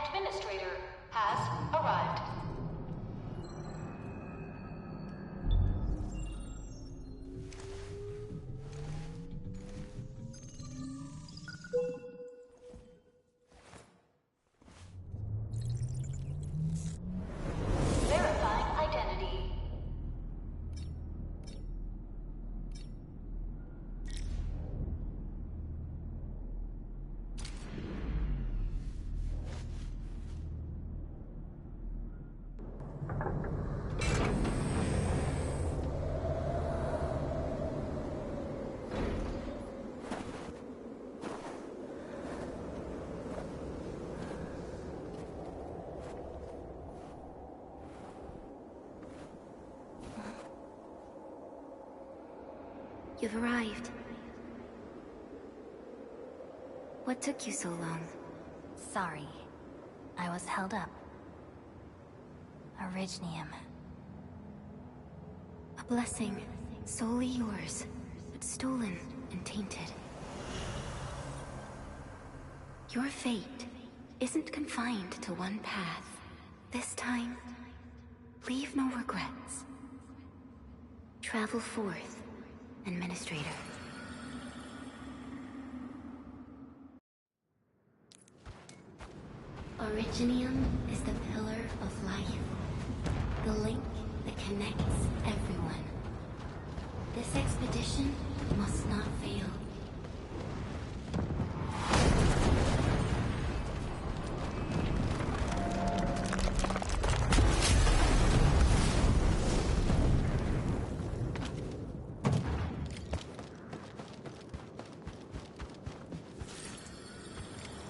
administrator has arrived. Verifying identity. You've arrived. What took you so long? Sorry. I was held up. Orignium. A blessing, solely yours, but stolen and tainted. Your fate isn't confined to one path. This time, leave no regrets. Travel forth, Administrator. Originium is the pillar of life, the link that connects everyone. This expedition must not fail.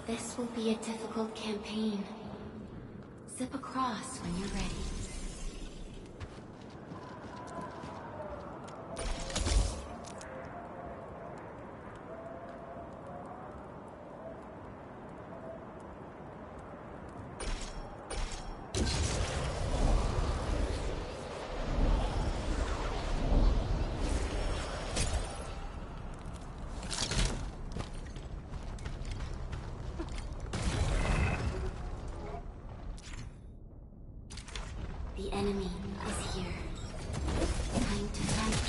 This will be a difficult campaign. Zip across when you're ready. The enemy is here. Time to fight.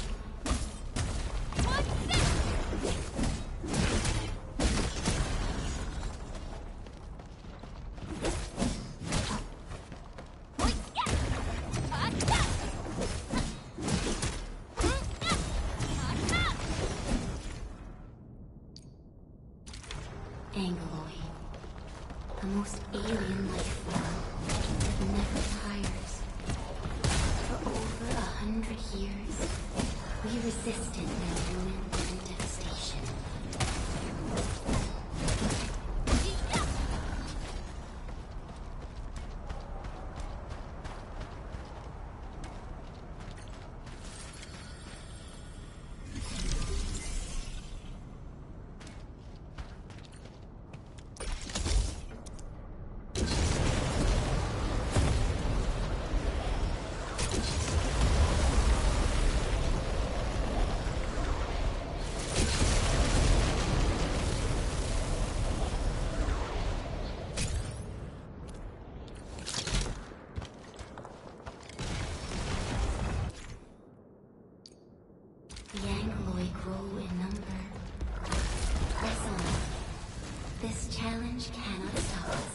Angloid, the most alien life form that never tires. For over 100 years, we resisted their ruin and devastation. The Angloid grow in number. Press on. This challenge cannot stop us.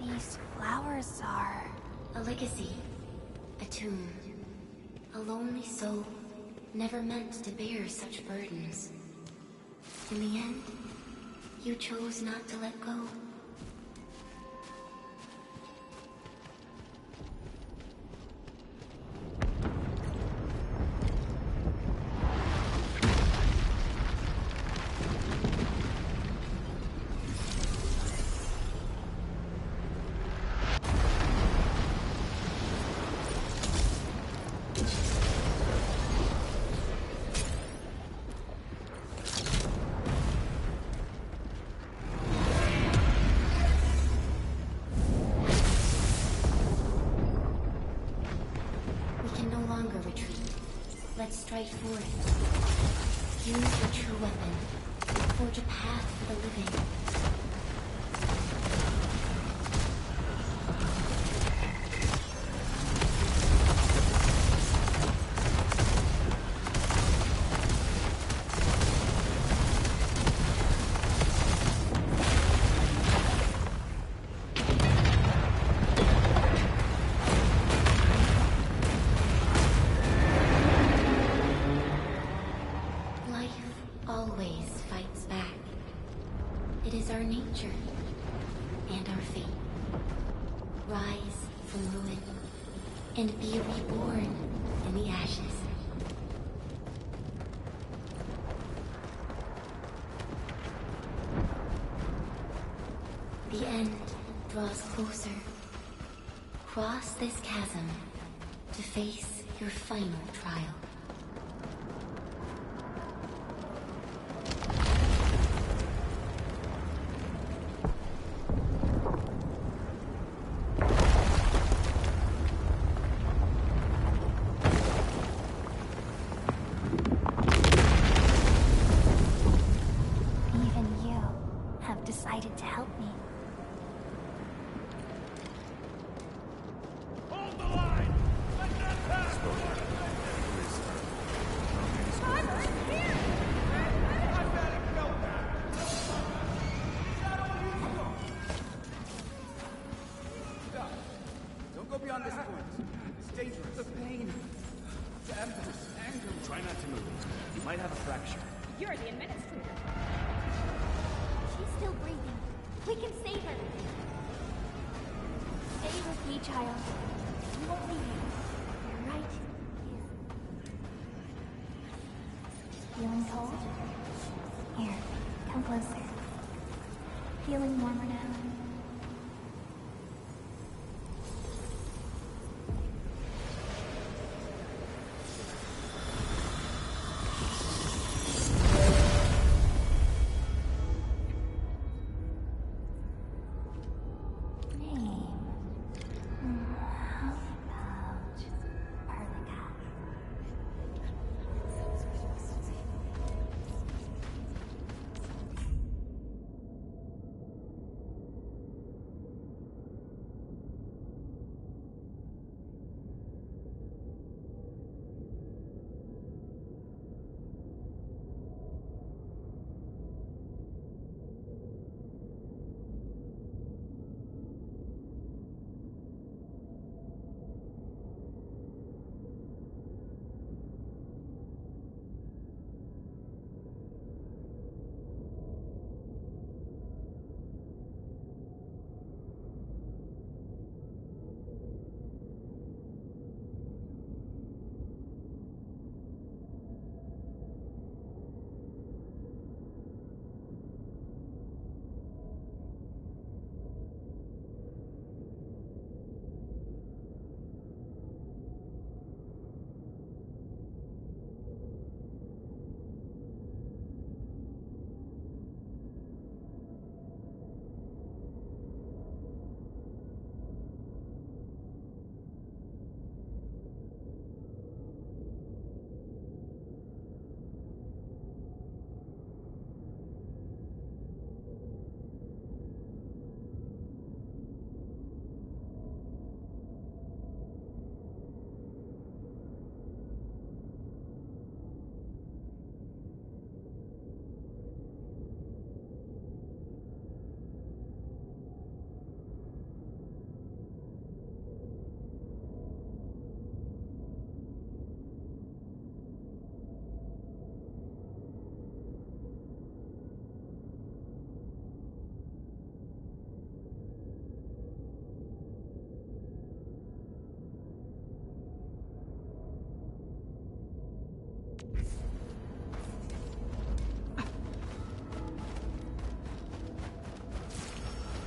These flowers are A legacy. A tomb. A lonely soul, never meant to bear such burdens. In the end, you chose not to let go. Let's strike forth. Use your true weapon. Forge a path for the living. It is our nature and our fate. Rise from ruin and be reborn in the ashes. The end draws closer. Cross this chasm to face your final trial. Decided to help me. Hold the line! Let that pass! Here! I've got to go back! Is that all you know? Stop. Don't go beyond this point. It's dangerous. The pain. The emptiness. Anger. Try not to move. You might have a fracture. You're the administrator. She's still breathing. We can save her. Stay with me, child. You won't leave you. You're right here. Feeling cold? Here, come closer. Feeling warmer now?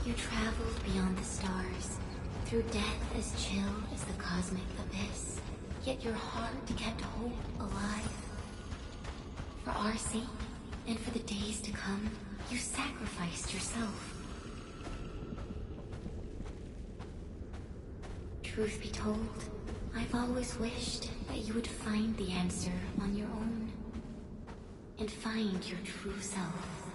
You traveled beyond the stars, through death as chill as the cosmic abyss. Yet your heart kept hope alive. For our sake, and for the days to come, you sacrificed yourself. Truth be told, I've always wished that you would find the answer on your own. And find your true self.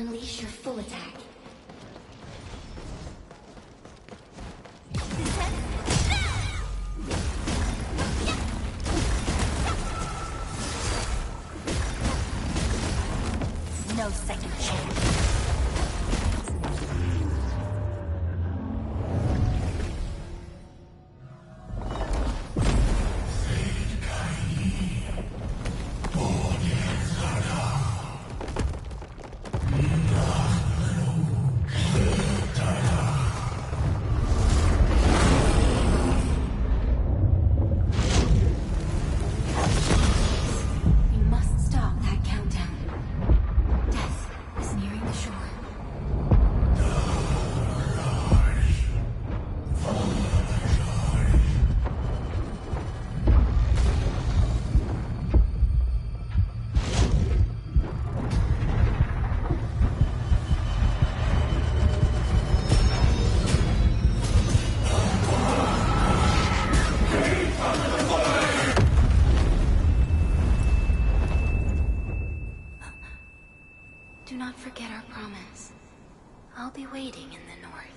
Unleash your full attack. No second chance. Do not forget our promise. I'll be waiting in the north.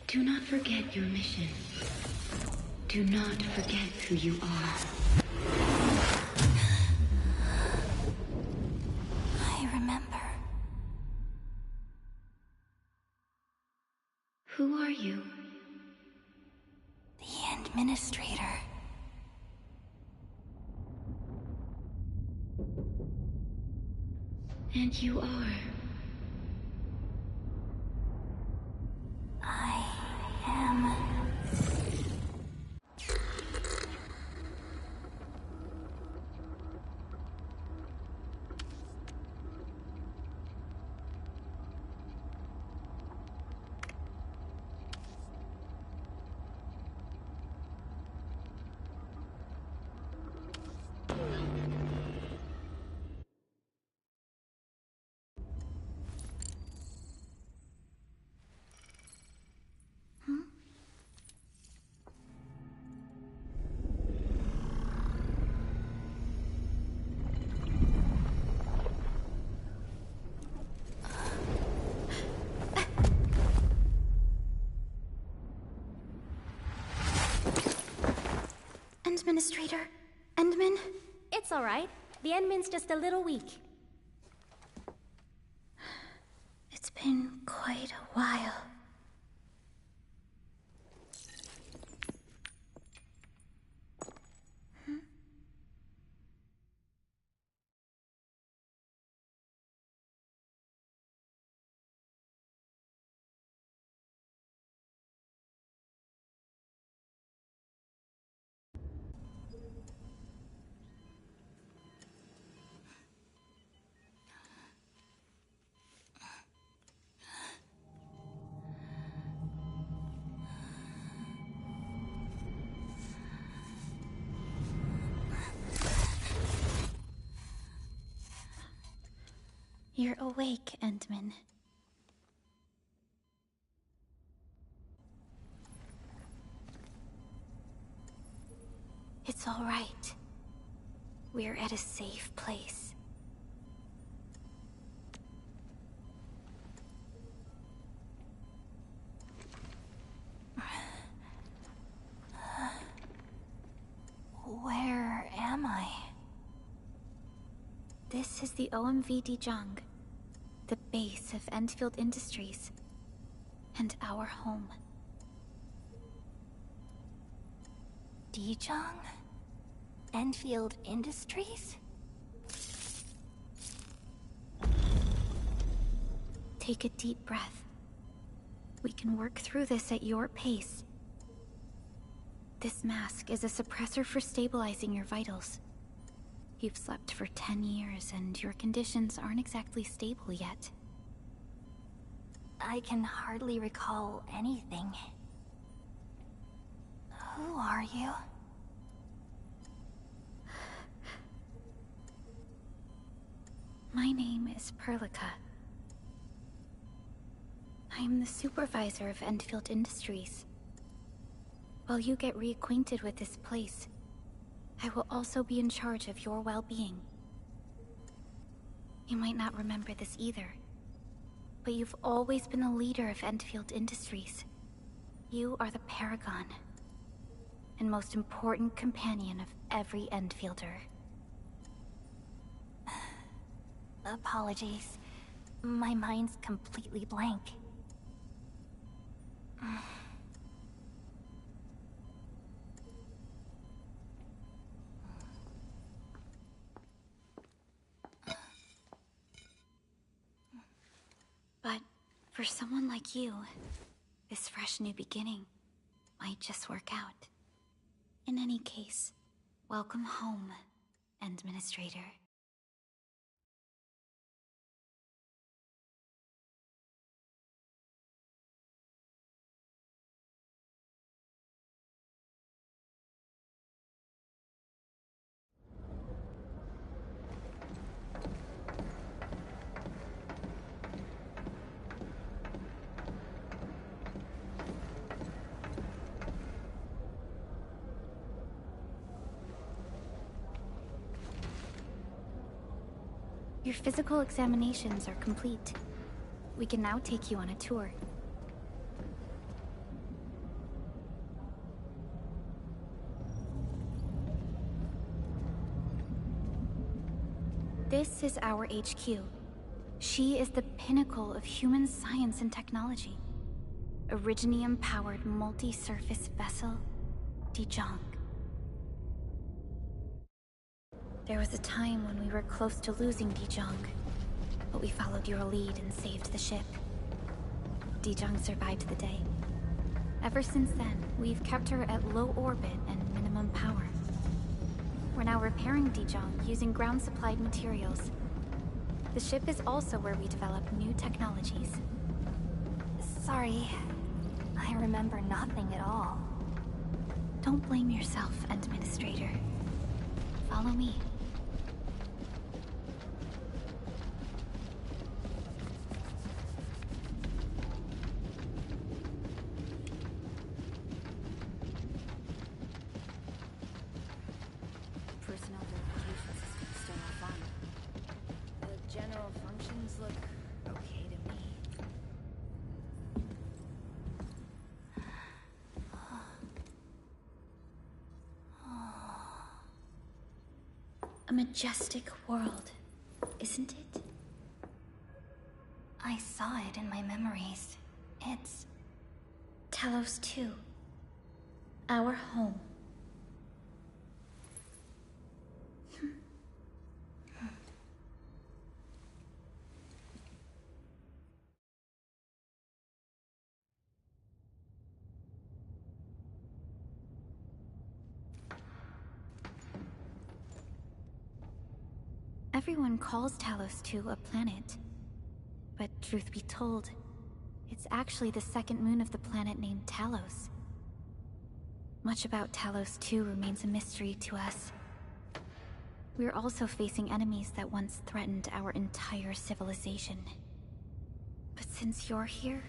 Do not forget your mission. Do not forget who you are. I remember. Who are you? The Administrator. And you are. I am... Administrator? Endman? It's alright. The Endman's just a little weak. It's been quite a while. You're awake, Endman. It's all right. We're at a safe place. Where am I? This is the OMV Dijong, the base of Endfield Industries, and our home. Dijong? Endfield Industries? Take a deep breath. We can work through this at your pace. This mask is a suppressor for stabilizing your vitals. You've slept for 10 years and your conditions aren't exactly stable yet. I can hardly recall anything. Who are you? My name is Perlica. I am the supervisor of Endfield Industries. While you get reacquainted with this place, I will also be in charge of your well-being. You might not remember this either, but you've always been the leader of Endfield Industries. You are the paragon, and most important companion of every Endfielder. Apologies. My mind's completely blank. But for someone like you, this fresh new beginning might just work out. In any case, welcome home, Administrator. Your physical examinations are complete. We can now take you on a tour. This is our HQ. She is the pinnacle of human science and technology. Originium-powered multi-surface vessel, Dijong. There was a time when we were close to losing Dijong, but we followed your lead and saved the ship. Dijong survived the day. Ever since then, we've kept her at low orbit and minimum power. We're now repairing Dijong using ground-supplied materials. The ship is also where we develop new technologies. Sorry. I remember nothing at all. Don't blame yourself, Administrator. Follow me. Personnel verification system still offline. The general functions look okay to me. A majestic world, isn't it? I saw it in my memories. It's... Talos 2. Our home. Everyone calls Talos 2 a planet. But truth be told, it's actually the second moon of the planet named Talos. Much about Talos 2 remains a mystery to us. we're also facing enemies that once threatened our entire civilization. But since you're here,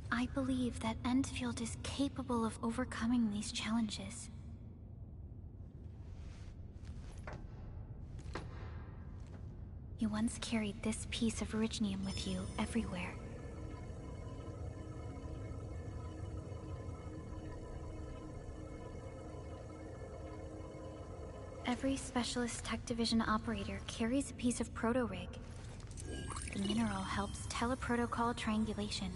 I believe that Endfield is capable of overcoming these challenges. You once carried this piece of Originium with you everywhere. Every Specialist Tech Division operator carries a piece of proto-rig. The mineral helps teleprotocol triangulation.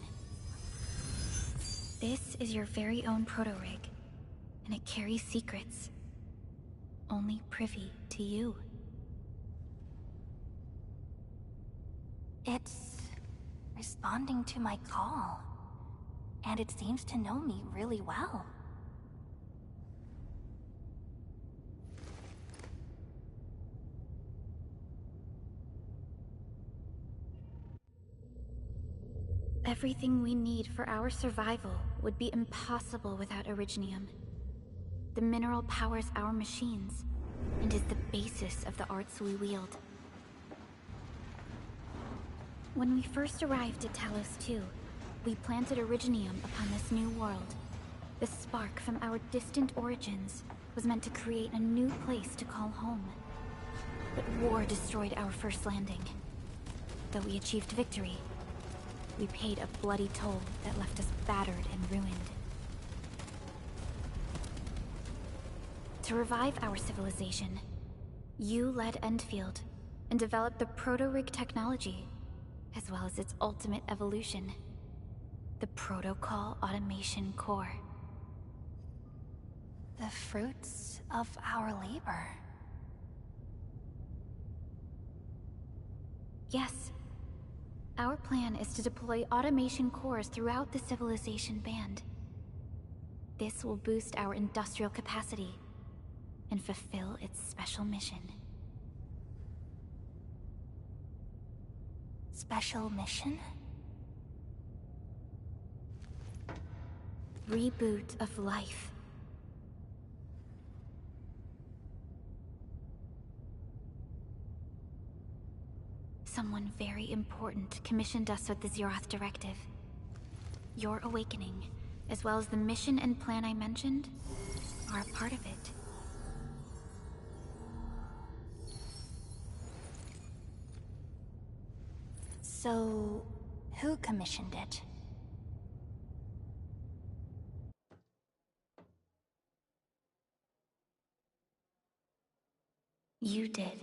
This is your very own proto-rig, and it carries secrets. Only privy to you. It's responding to my call, and it seems to know me really well. Everything we need for our survival would be impossible without Originium. The mineral powers our machines, and is the basis of the arts we wield. When we first arrived at Talos 2, we planted Originium upon this new world. The spark from our distant origins was meant to create a new place to call home. But war destroyed our first landing. Though we achieved victory, we paid a bloody toll that left us battered and ruined. To revive our civilization, you led Endfield and developed the proto-rig technology, as well as its ultimate evolution, the Protocol Automation Core. The fruits of our labor. Yes. Our plan is to deploy automation cores throughout the civilization band. This will boost our industrial capacity and fulfill its special mission. Special mission? Reboot of life. Someone very important commissioned us with the Zeroth Directive. Your awakening, as well as the mission and plan I mentioned, are a part of it. So, who commissioned it? You did.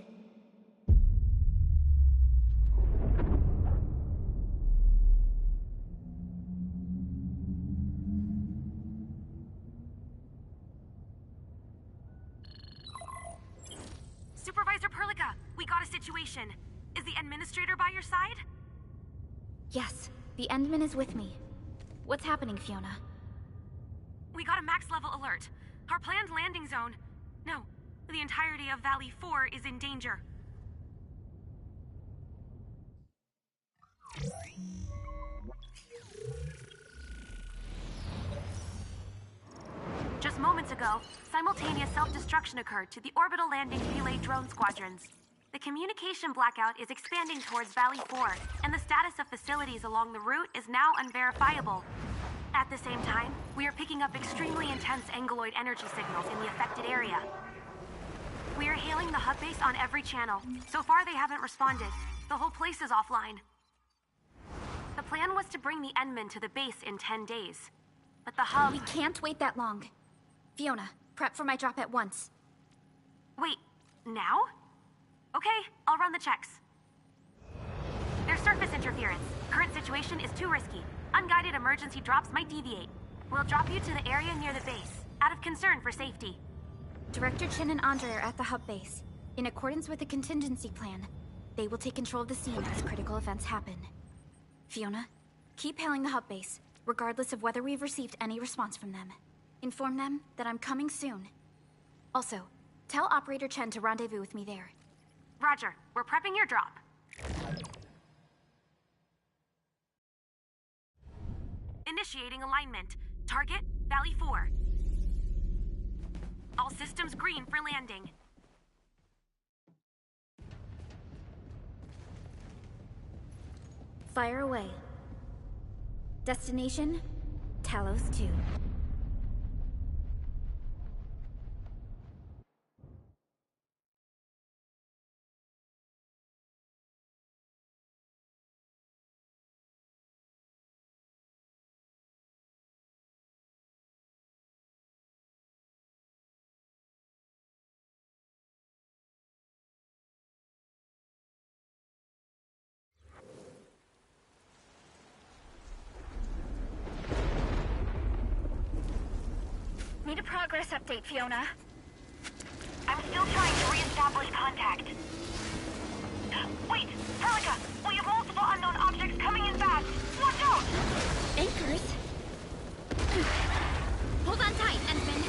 Supervisor Perlica, we got a situation. Is the administrator by your side? Yes, the Endman is with me. What's happening, Fiona? We got a max-level alert. Our planned landing zone... No, the entirety of Valley 4 is in danger. Just moments ago, simultaneous self-destruction occurred to the orbital landing relay drone squadrons. The communication blackout is expanding towards Valley 4, and the status of facilities along the route is now unverifiable. At the same time, we are picking up extremely intense angeloid energy signals in the affected area. We are hailing the hub base on every channel. So far, they haven't responded. The whole place is offline. The plan was to bring the Endman to the base in 10 days. But the hub... We can't wait that long. Fiona, prep for my drop at once. Wait, now? Okay, I'll run the checks. There's surface interference. Current situation is too risky. Unguided emergency drops might deviate. We'll drop you to the area near the base, out of concern for safety. Director Chen and Andre are at the hub base. In accordance with the contingency plan, they will take control of the scene as critical events happen. Fiona, keep hailing the hub base, regardless of whether we've received any response from them. Inform them that I'm coming soon. Also, tell Operator Chen to rendezvous with me there. Roger, we're prepping your drop. Initiating alignment. Target, Valley 4. All systems green for landing. Fire away. Destination? Talos 2. Need a progress update, Fiona. I'm still trying to re-establish contact. Wait! Pelica! We have multiple unknown objects coming in fast! Watch out! Anchors? Hold on tight, Endman.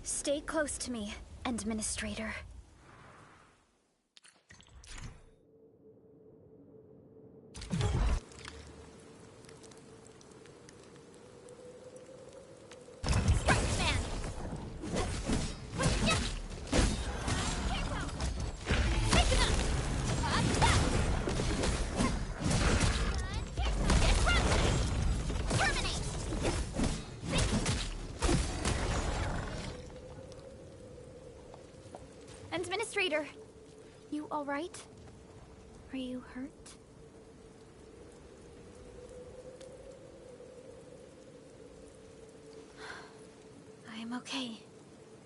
Stay close to me, Administrator. Administrator, you all right? Are you hurt? I'm okay,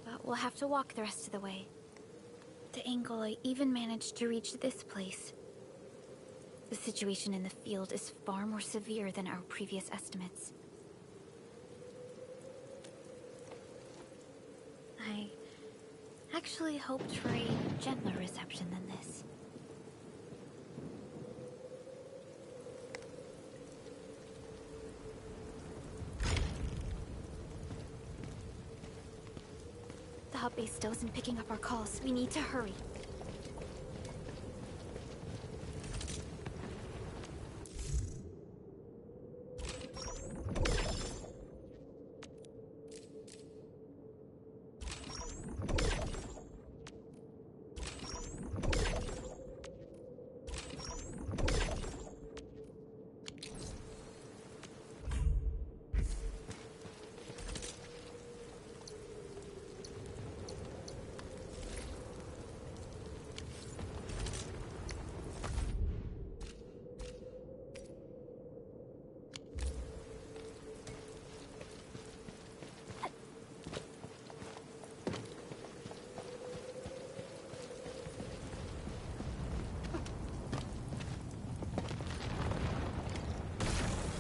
but we'll have to walk the rest of the way. The angle I even managed to reach this place. The situation in the field is far more severe than our previous estimates. I actually hoped for a gentler reception than this. The hub base still isn't picking up our calls. We need to hurry.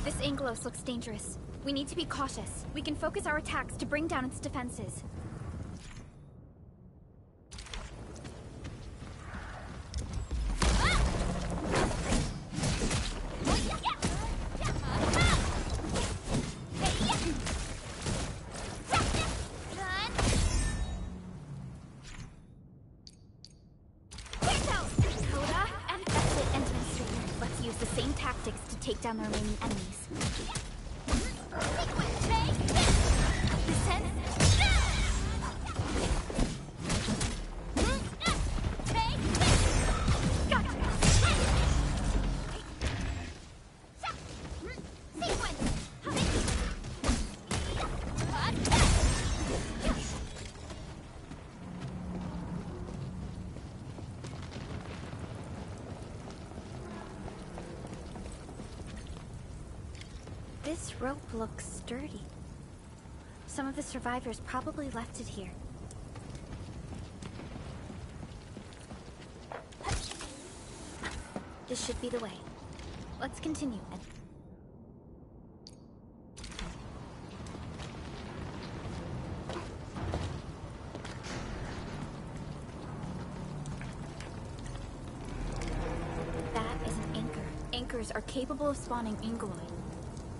This Anglos looks dangerous. We need to be cautious. We can focus our attacks to bring down its defenses. Take down the remaining enemies. This rope looks sturdy. Some of the survivors probably left it here. This should be the way. Let's continue. survivors are capable of spawning Angeloid.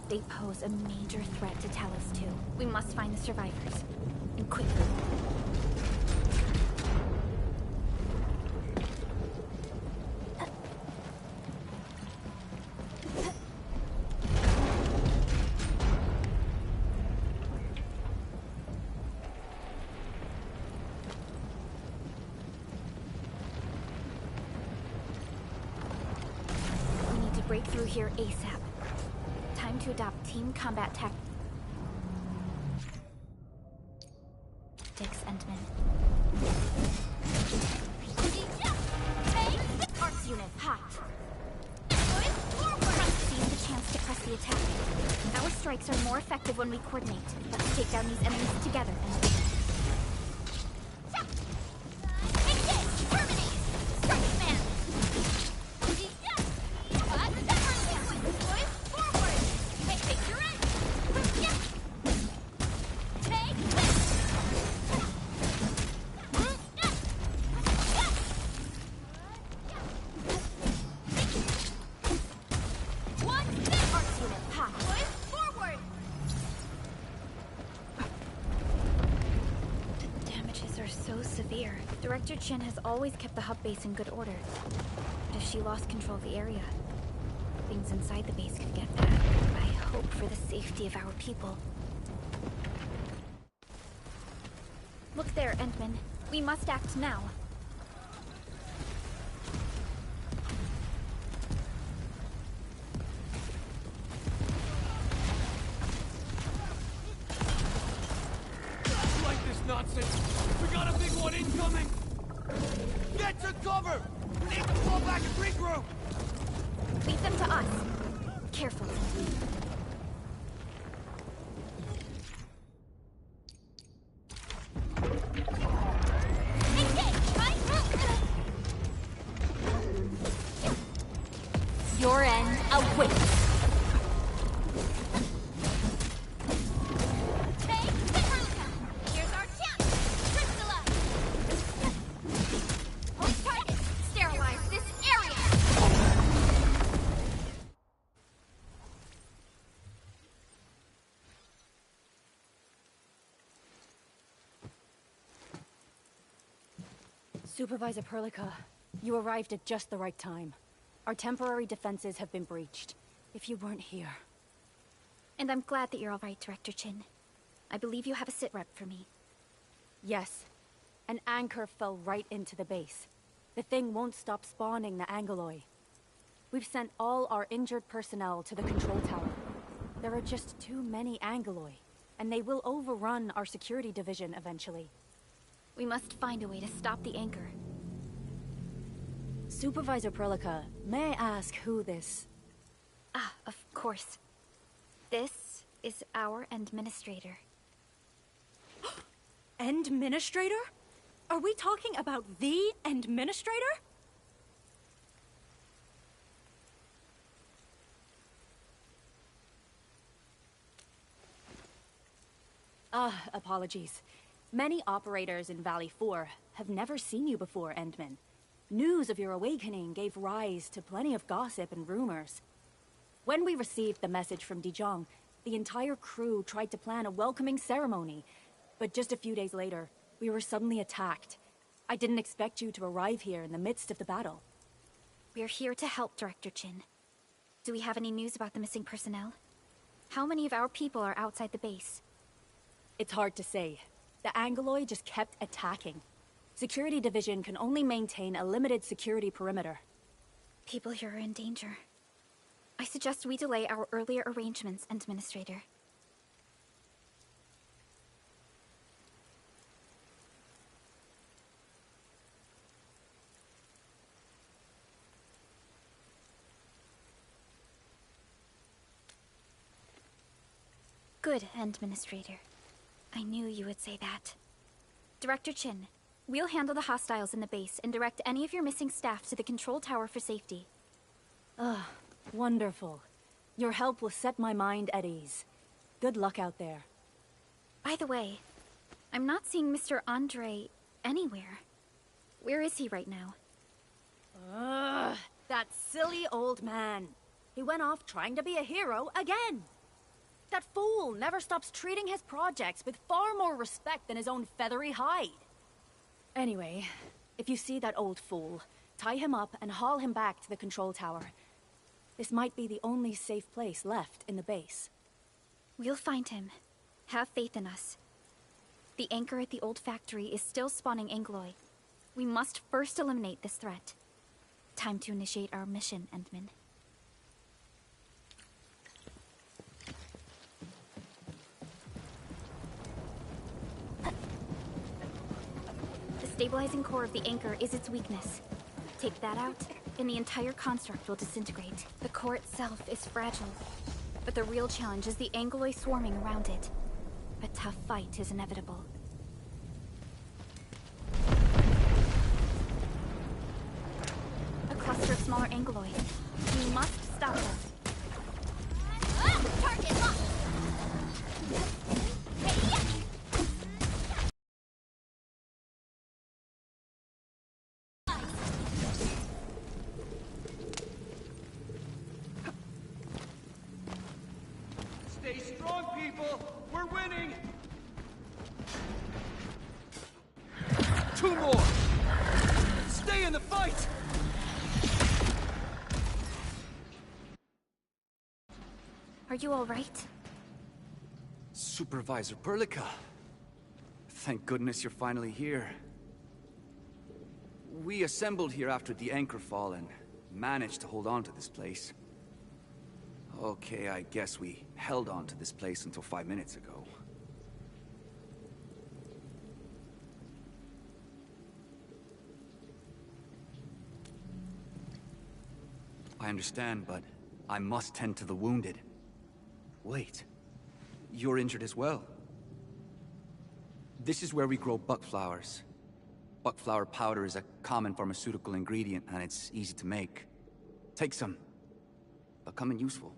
They pose a major threat to Talos too. We must find the survivors. And quickly. We need to break through here ASAP. Time to adopt team combat tactics, Endman. Arts unit, hot. Seize the chance to press the attack. Our strikes are more effective when we coordinate. Let's take down these enemies together, Endman. Director Chin has always kept the hub base in good order. But if she lost control of the area, things inside the base could get bad. I hope for the safety of our people. Look there, Endman. We must act now. Like this nonsense! We got a big one incoming! Get to cover! We need to fall back and regroup! Leave them to us. Carefully. Your end awaits. Supervisor Perlica, you arrived at just the right time. Our temporary defenses have been breached. If you weren't here... And I'm glad that you're all right, Director Chin. I believe you have a sit rep for me. Yes. An anchor fell right into the base. The thing won't stop spawning the Angeloi. We've sent all our injured personnel to the control tower. There are just too many Angeloi, and they will overrun our security division eventually. We must find a way to stop the anchor. Supervisor Perlica, may I ask who this... Ah, of course. This is our administrator. Endministrator? Are we talking about the Endministrator? Apologies. Many operators in Valley 4 have never seen you before, Endman. News of your awakening gave rise to plenty of gossip and rumors. When we received the message from Dijong, the entire crew tried to plan a welcoming ceremony, but just a few days later, we were suddenly attacked. I didn't expect you to arrive here in the midst of the battle. We're here to help, Director Chin. Do we have any news about the missing personnel? How many of our people are outside the base? It's hard to say. The Angeloi just kept attacking. Security Division can only maintain a limited security perimeter. People here are in danger. I suggest we delay our earlier arrangements, Administrator. Good, Administrator. I knew you would say that. Director Chin, we'll handle the hostiles in the base and direct any of your missing staff to the control tower for safety. Wonderful. Your help will set my mind at ease. Good luck out there. By the way, I'm not seeing Mr. Andre anywhere. Where is he right now? That silly old man. he went off trying to be a hero again. That fool never stops treating his projects with far more respect than his own feathery hide. Anyway, if you see that old fool, tie him up and haul him back to the control tower. This might be the only safe place left in the base. We'll find him. Have faith in us. The anchor at the old factory is still spawning Angloy. We must first eliminate this threat. Time to initiate our mission, Endman. The stabilizing core of the anchor is its weakness. Take that out, and the entire construct will disintegrate. The core itself is fragile, but the real challenge is the Angloy swarming around it. A tough fight is inevitable. A cluster of smaller Angloy. We must stop them. Target locked! Stay strong, people! We're winning! 2 more! Stay in the fight! Are you all right? Supervisor Perlica. Thank goodness you're finally here. We assembled here after the anchor fall and managed to hold on to this place. Okay, I guess we held on to this place until 5 minutes ago. I understand, but I must tend to the wounded. Wait, you're injured as well. This is where we grow buckflowers. Buckflower powder is a common pharmaceutical ingredient, and it's easy to make. Take some. They'll come in useful.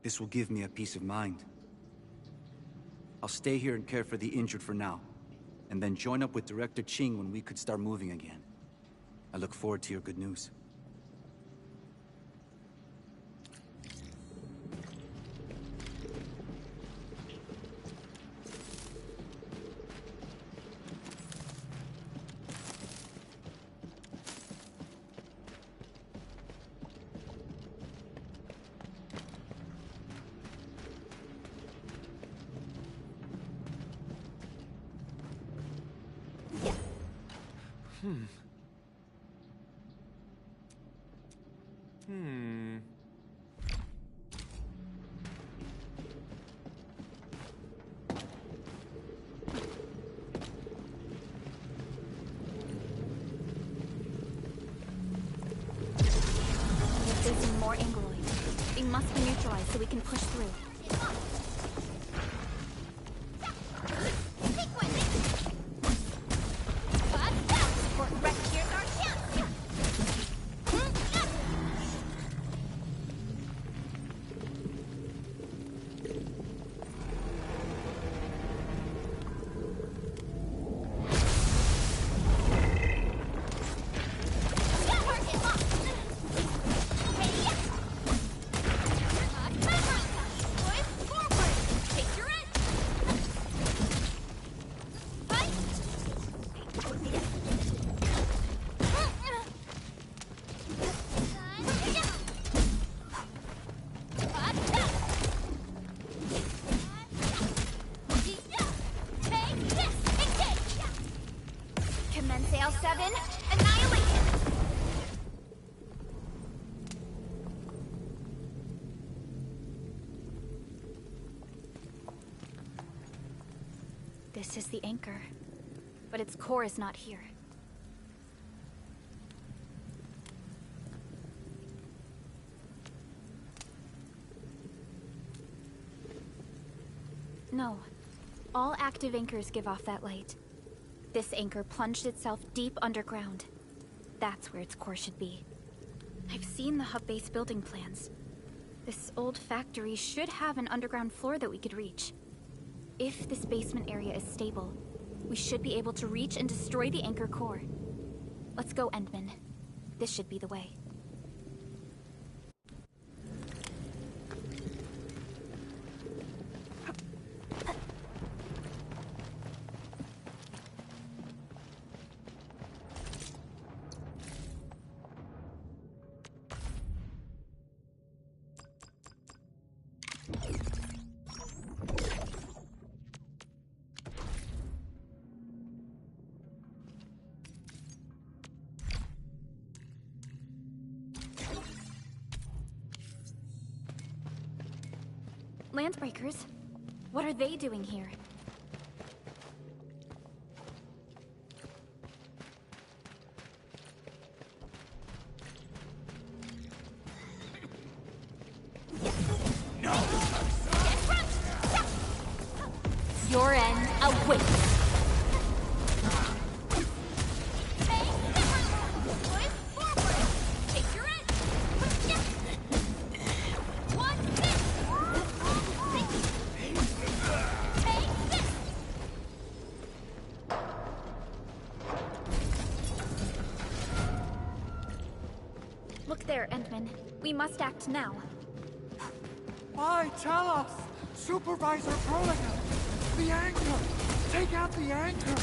This will give me a peace of mind. I'll stay here and care for the injured for now, and then join up with Director Ching when we could start moving again. I look forward to your good news. We're facing more Angloids. They must be neutralized so we can push through. L7, annihilation! This is the anchor. but its core is not here. No. All active anchors give off that light. This anchor plunged itself deep underground. That's where its core should be. I've seen the hub base building plans. This old factory should have an underground floor that we could reach. If this basement area is stable, we should be able to reach and destroy the anchor core. Let's go, Endman. This should be the way. Landbreakers? What are they doing here? Your end awaits. Look there, Endman. We must act now. Why, tell us! Supervisor Broligan! The anchor! Take out the anchor!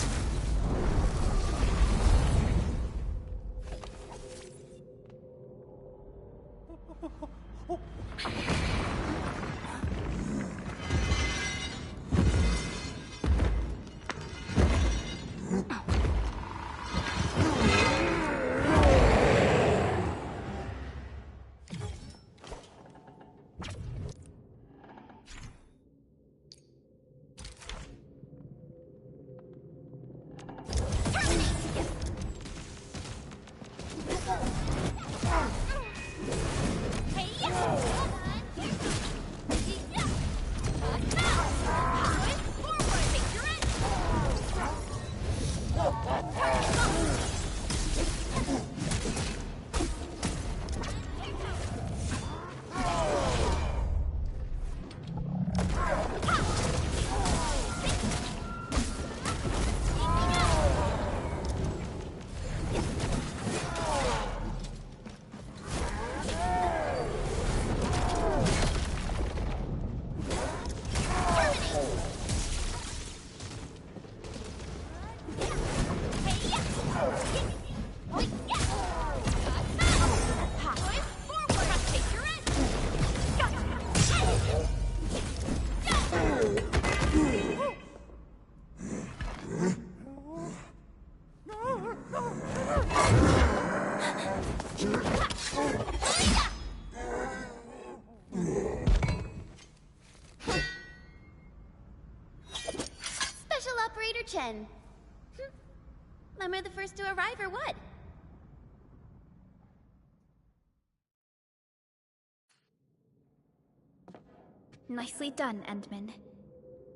Chen. Am I the first to arrive or what? Nicely done, Endman.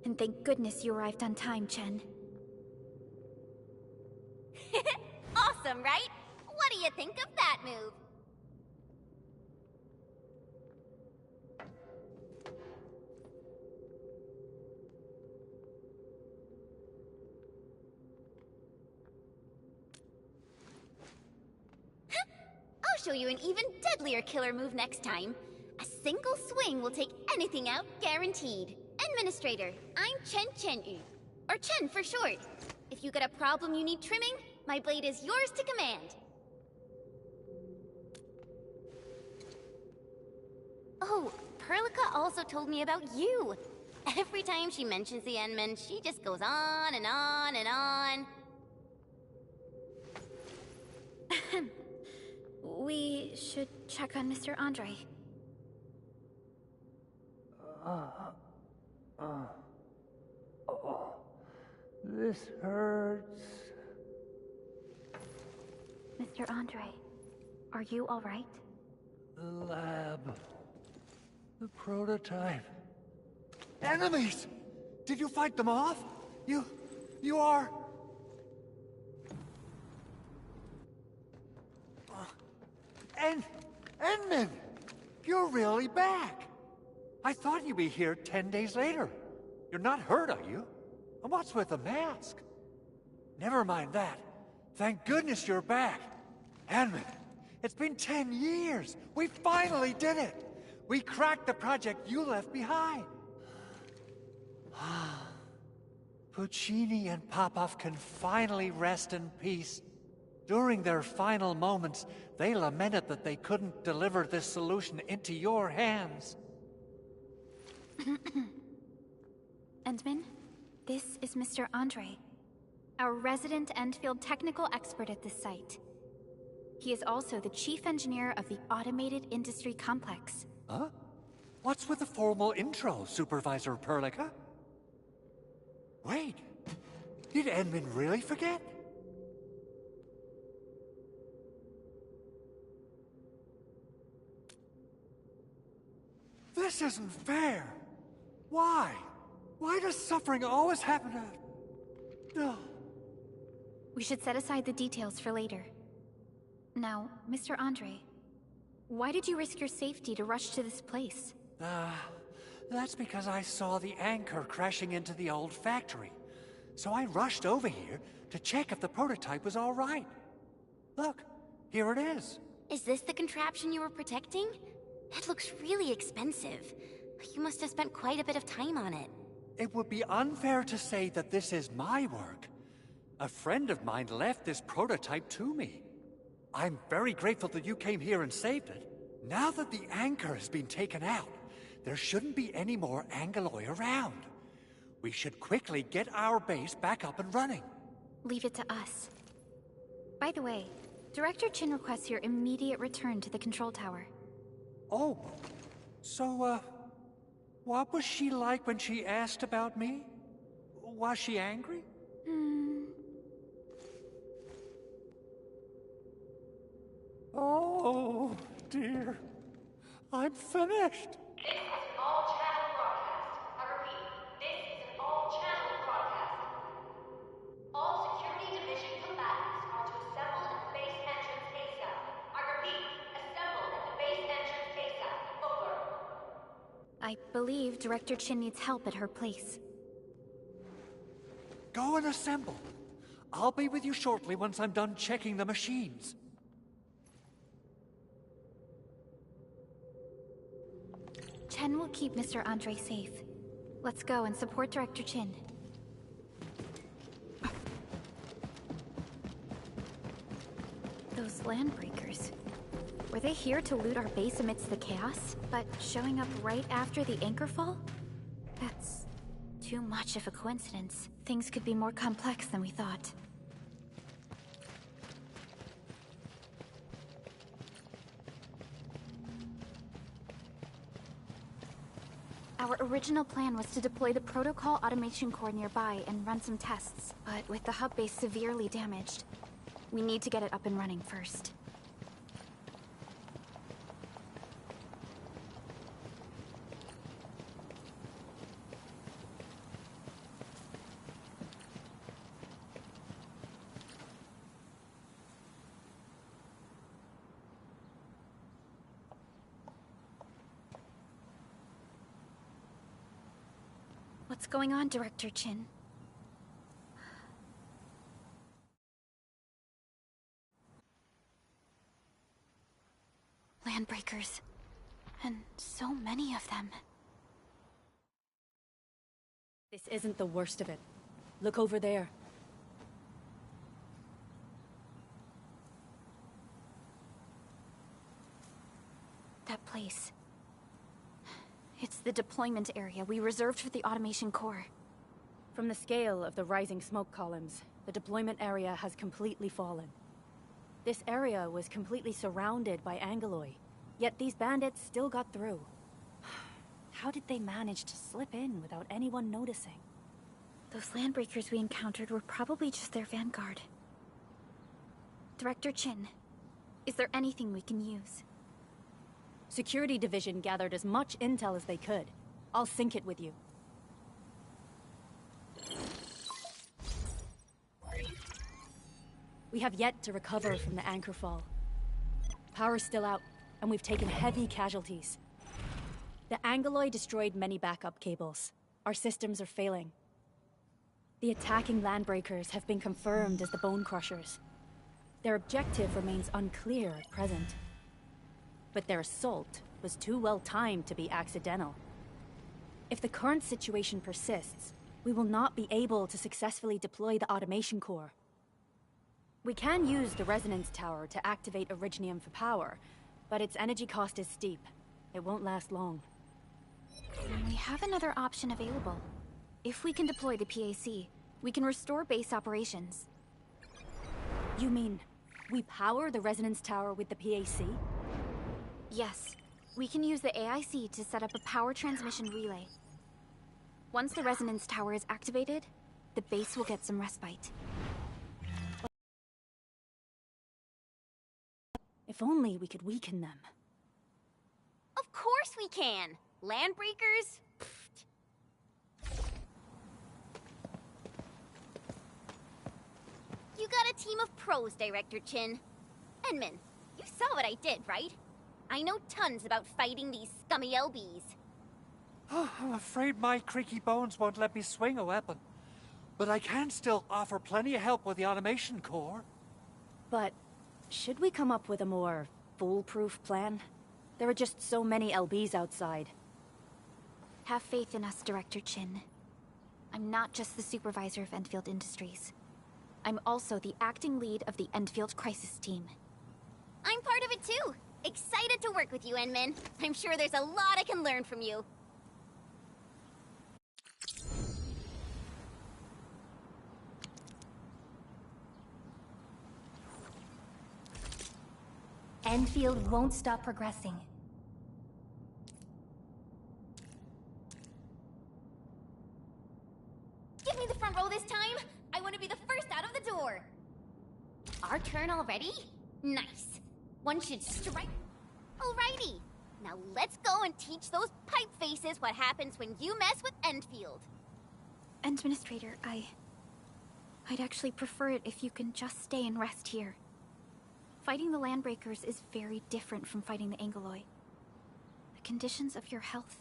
And thank goodness you arrived on time, Chen. Awesome, right? What do you think of that move? I'll show you an even deadlier killer move next time. A single swing will take anything out, guaranteed. Administrator, I'm Chen Chen-Yu. Or Chen for short. If you got a problem you need trimming, my blade is yours to command. Oh, Perlica also told me about you. Every time she mentions the Endman, she just goes on and on and on. We should check on Mr. Andre. This hurts. Mr. Andre, are you all right? The lab. The prototype. Enemies! Did you fight them off? You are... Endman! You're really back! I thought you'd be here 10 days later. You're not hurt, are you? And what's with the mask? Never mind that. Thank goodness you're back. Endman, it's been 10 years. We finally did it. We cracked the project you left behind. Puccini and Popov can finally rest in peace. During their final moments, they lamented that they couldn't deliver this solution into your hands. Endman, this is Mr. Andre, our resident Endfield technical expert at this site. He is also the chief engineer of the Automated Industry Complex. Huh? What's with the formal intro, Supervisor Perlica? Wait, did Endman really forget? This isn't fair. Why? Why does suffering always happen to... No. We should set aside the details for later. Now, Mr. Andre, why did you risk your safety to rush to this place? That's because I saw the anchor crashing into the old factory. So I rushed over here to check if the prototype was all right. Look, here it is. Is this the contraption you were protecting? That looks really expensive. You must have spent quite a bit of time on it. It would be unfair to say that this is my work. A friend of mine left this prototype to me. I'm very grateful that you came here and saved it. Now that the anchor has been taken out, there shouldn't be any more Angaloi around. We should quickly get our base back up and running. Leave it to us. By the way, Director Chin requests your immediate return to the control tower. Oh, so, what was she like when she asked about me? Was she angry? Oh, dear. I'm finished. This is an all-channel broadcast. I repeat, this is an all-channel broadcast. All security division combatants are to assemble at the base entrance ASAP. I repeat, assemble at the base entrance ASAP. Over. I believe Director Chin needs help at her place. Go and assemble. I'll be with you shortly once I'm done checking the machines. Chen will keep Mr. Andre safe. Let's go and support Director Chin. Those landbreakers. Were they here to loot our base amidst the chaos, but showing up right after the anchor fall? That's too much of a coincidence. Things could be more complex than we thought. Our original plan was to deploy the protocol automation core nearby and run some tests, but with the hub base severely damaged, we need to get it up and running first. What's going on, Director Chin? Landbreakers. And so many of them. This isn't the worst of it. Look over there. That place. It's the deployment area we reserved for the automation core. From the scale of the rising smoke columns, the deployment area has completely fallen. This area was completely surrounded by Angaloi, yet these bandits still got through. How did they manage to slip in without anyone noticing? Those landbreakers we encountered were probably just their vanguard. Director Chin, is there anything we can use? Security Division gathered as much intel as they could. I'll sync it with you. We have yet to recover from the anchor fall. Power's still out, and we've taken heavy casualties. The Angoloi destroyed many backup cables. Our systems are failing. The attacking landbreakers have been confirmed as the Bone Crushers. Their objective remains unclear at present. But their assault was too well timed to be accidental. If the current situation persists, we will not be able to successfully deploy the automation core. We can use the resonance tower to activate Originium for power, but its energy cost is steep. It won't last long. We have another option available. If we can deploy the PAC, we can restore base operations. You mean, we power the resonance tower with the PAC? Yes. We can use the AIC to set up a power transmission relay. Once the resonance tower is activated, the base will get some respite. If only we could weaken them. Of course we can! Landbreakers? You got a team of pros, Director Chin. Enman, you saw what I did, right? I know tons about fighting these scummy LBs. I'm afraid my creaky bones won't let me swing a weapon. But I can still offer plenty of help with the automation core. But should we come up with a more foolproof plan? There are just so many LBs outside. Have faith in us, Director Chin. I'm not just the supervisor of Endfield Industries. I'm also the acting lead of the Endfield Crisis Team. I'm part of it too. Excited to work with you, Enman. I'm sure there's a lot I can learn from you. Endfield won't stop progressing. Give me the front row this time. I want to be the first out of the door. Our turn already? Nice. One should strike. Alrighty. Now let's go and teach those pipe faces what happens when you mess with Endfield. Administrator, I'd actually prefer it if you can just stay and rest here. Fighting the Landbreakers is very different from fighting the Angoloi. The conditions of your health...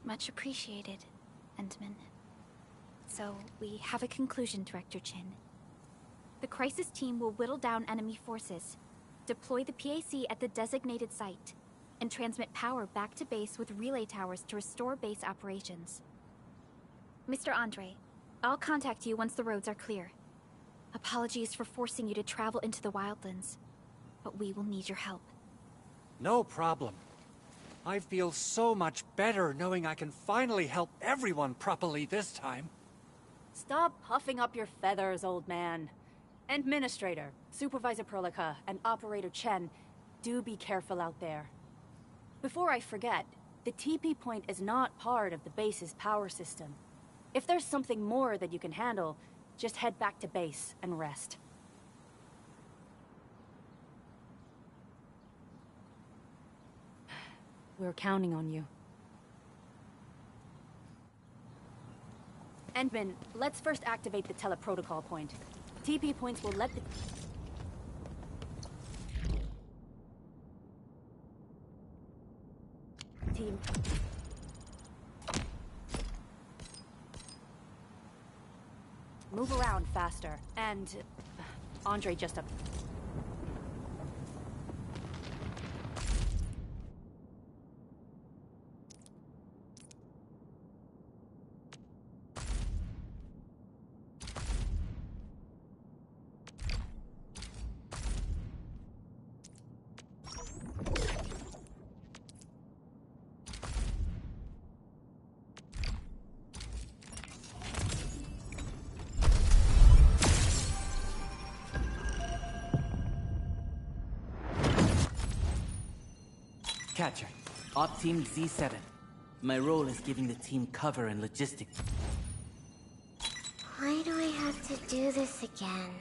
Much appreciated, Endman. So, we have a conclusion, Director Chin. The Crisis Team will whittle down enemy forces, deploy the PAC at the designated site, and transmit power back to base with relay towers to restore base operations. Mr. Andre, I'll contact you once the roads are clear. Apologies for forcing you to travel into the wildlands, but we will need your help. No problem. I feel so much better knowing I can finally help everyone properly this time. Stop puffing up your feathers, old man. Administrator, Supervisor Perlica, and Operator Chen, do be careful out there. Before I forget, the TP point is not part of the base's power system. If there's something more that you can handle, just head back to base and rest. We're counting on you. Endman, let's first activate the teleprotocol point. TP points will let the... team... move around faster. And... Andre just up... Catcher, Op Team Z7. My role is giving the team cover and logistics. Why do I have to do this again?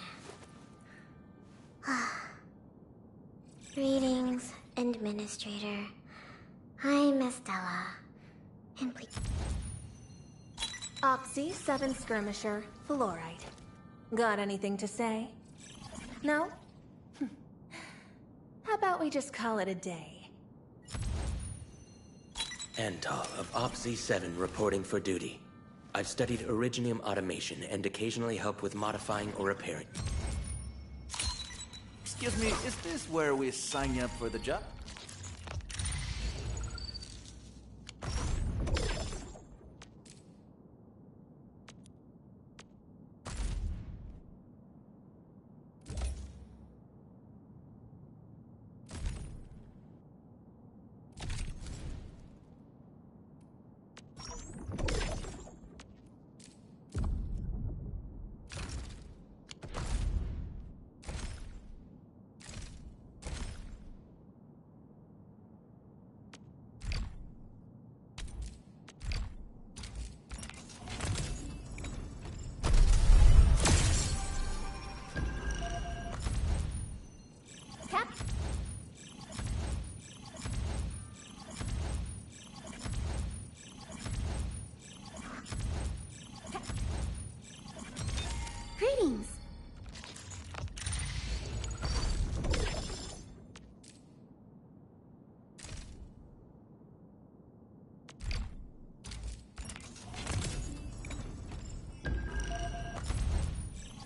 Greetings, Administrator. I'm Estella. And please... Oxy 7 Skirmisher, Fluorite. Got anything to say? No? How about we just call it a day? Antal of OpZ7 reporting for duty. I've studied originium automation and occasionally help with modifying or repairing. Excuse me, is this where we sign you up for the job? Greetings.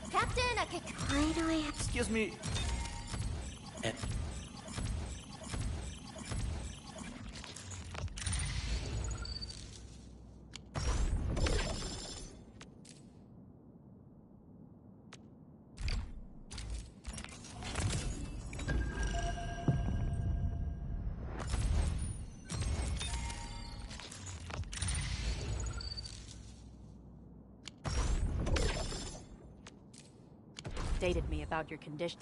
Captain, I can... Why do I have... Excuse me. And Dated me about your condition.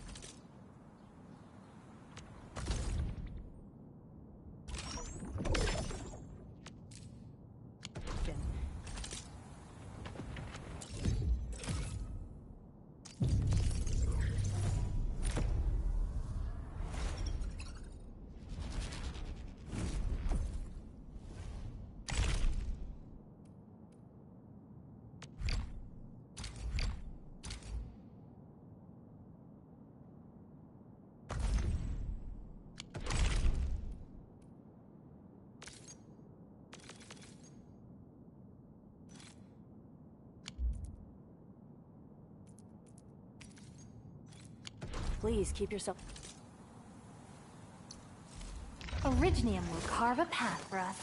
Please keep yourself... Originium will carve a path for us.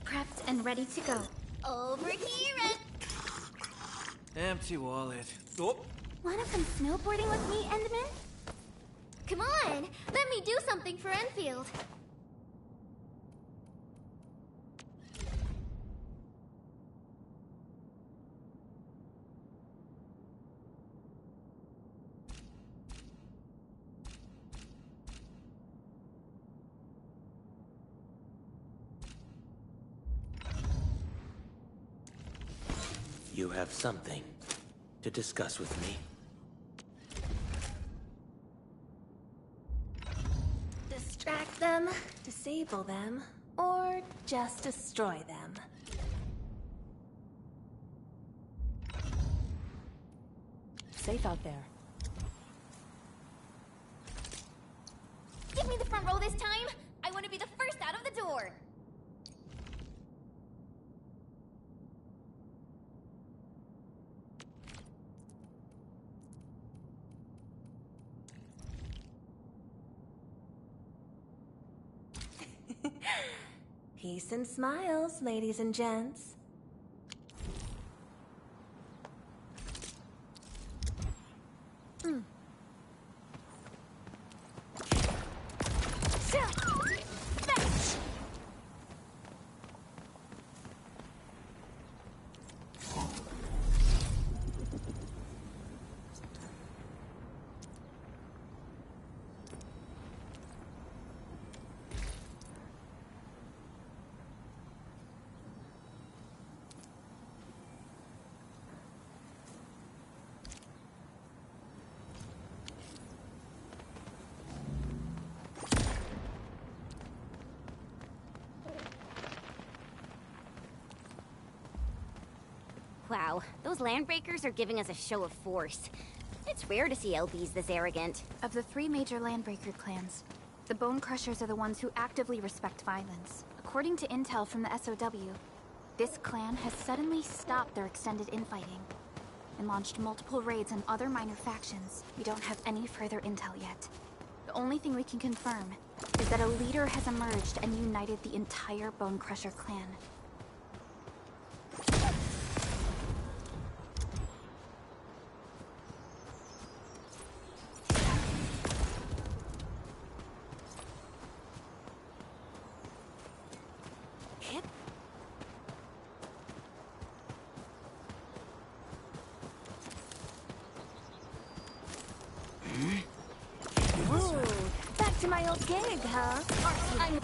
Prepped and ready to go. Over here and... Empty wallet. Oh! Wanna come snowboarding with me, Endman? Come on, let me do something for Enfield. you have something to discuss with me. Distract them, disable them, or just destroy them. Safe out there. Give me the front row this time. I want to be the first out of the door. Peace and smiles, ladies and gents. Wow, those landbreakers are giving us a show of force. It's rare to see LBs this arrogant. Of the 3 major landbreaker clans, the Bone Crushers are the ones who actively respect violence. According to intel from the SOW, this clan has suddenly stopped their extended infighting and launched multiple raids on other minor factions. We don't have any further intel yet. The only thing we can confirm is that a leader has emerged and united the entire Bone Crusher clan. Back to my old gig, huh? I'm...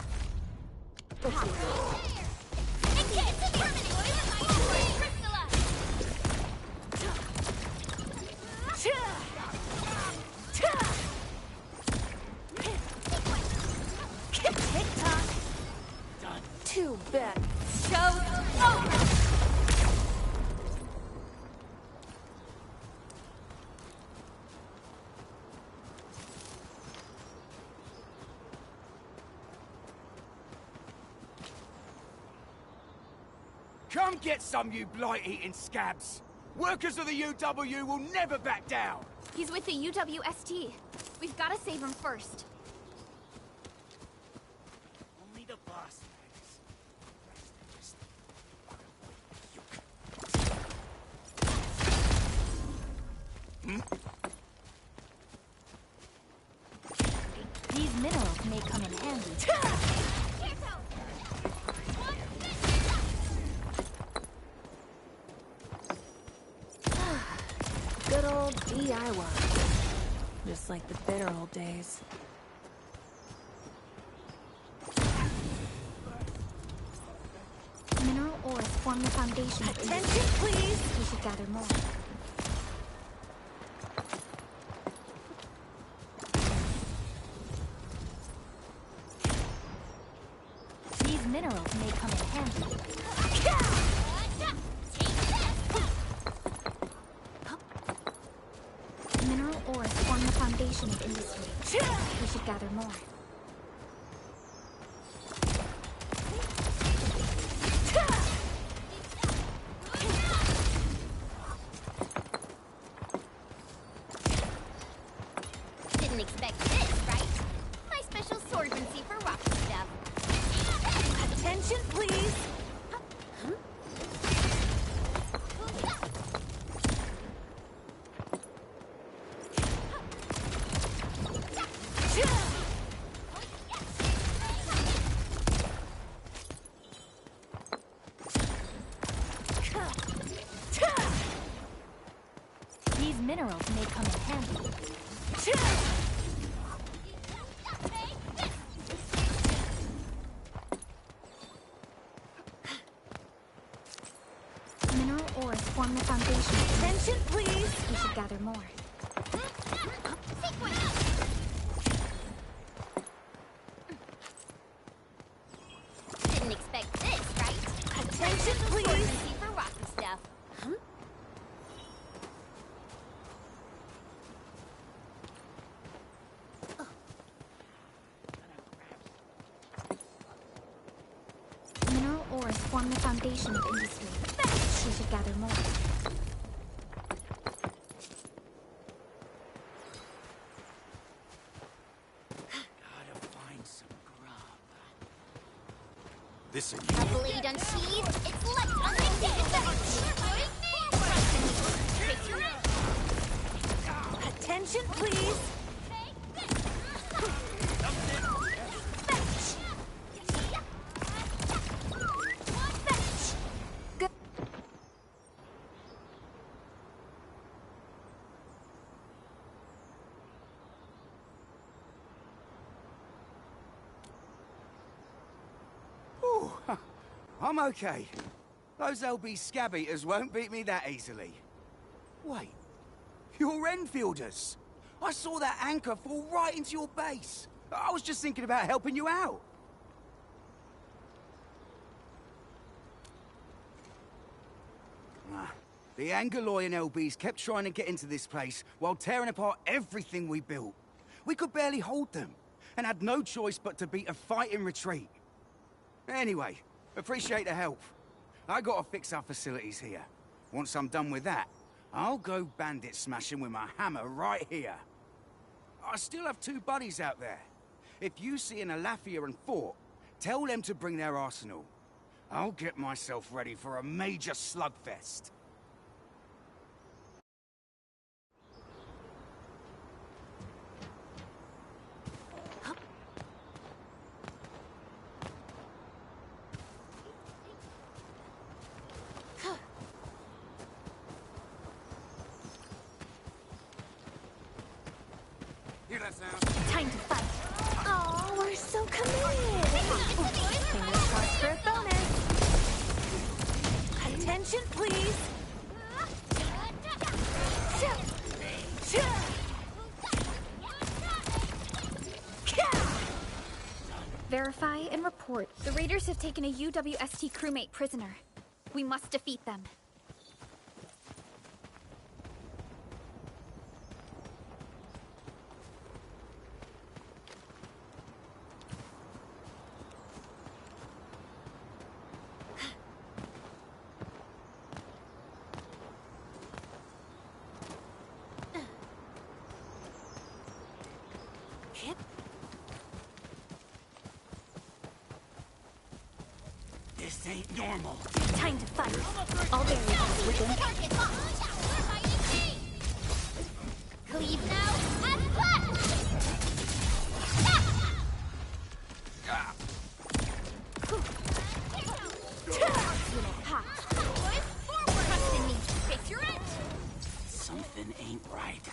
Too bad. Show's over! Come get some, you blight-eating scabs! Workers of the UW will never back down! He's with the UWST. We've got to save him first. Only the boss These minerals may come in handy. Good old DIY. Just like the bitter old days. Mineral ores form the foundation. Attention, please! We should gather more. These minerals may come in handy. Mineral ores form the foundation of industry. We should gather more. Didn't expect this, right? My special swordsmancy for rocky stuff. Attention, please! These minerals may come in handy. Mineral ores form the foundation. Attention, please! We should gather more. Didn't expect this, right? Attention, please! Swordsmancy for rocky stuff. Mineral ores form the foundation of industry. We should gather more. Gotta find some grub. This A blade unsheathed, it's left unsheathed. Attention, please! Ooh, I'm okay. Those LB scab eaters won't beat me that easily. Wait, you're Enfielders. I saw that anchor fall right into your base. I was just thinking about helping you out. The Angaloy and LBs kept trying to get into this place while tearing apart everything we built. We could barely hold them, and had no choice but to beat a fighting retreat. Anyway, appreciate the help. I gotta fix our facilities here. Once I'm done with that, I'll go bandit smashing with my hammer right here. I still have 2 buddies out there. If you see an Alafia and Fort, tell them to bring their arsenal. I'll get myself ready for a major slugfest. Time to fight. Oh, we're so committed. Fingers crossed for a bonus. Attention, please. Verify and report. The raiders have taken a UWST crewmate prisoner. We must defeat them. This ain't normal. Time to fight. All variables within. Cleave now and flash! Trust in me. Face your edge. Something ain't right.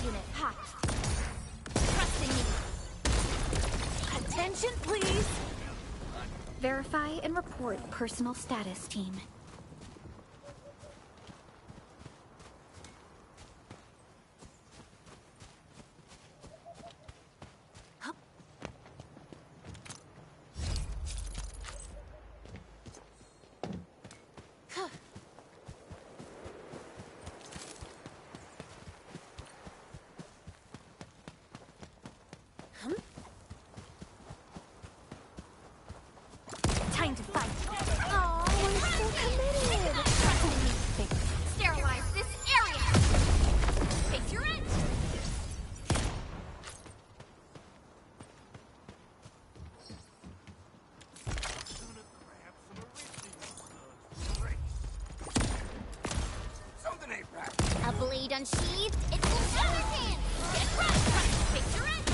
Unit hot. Trust in me. Attention, please. Verify and report personal status, team. Time to fight. Oh, we're so committed. Sterilize this area. Face your edge. Something ain't right. A blade unsheathed. It will everything. Get right. Face your edge.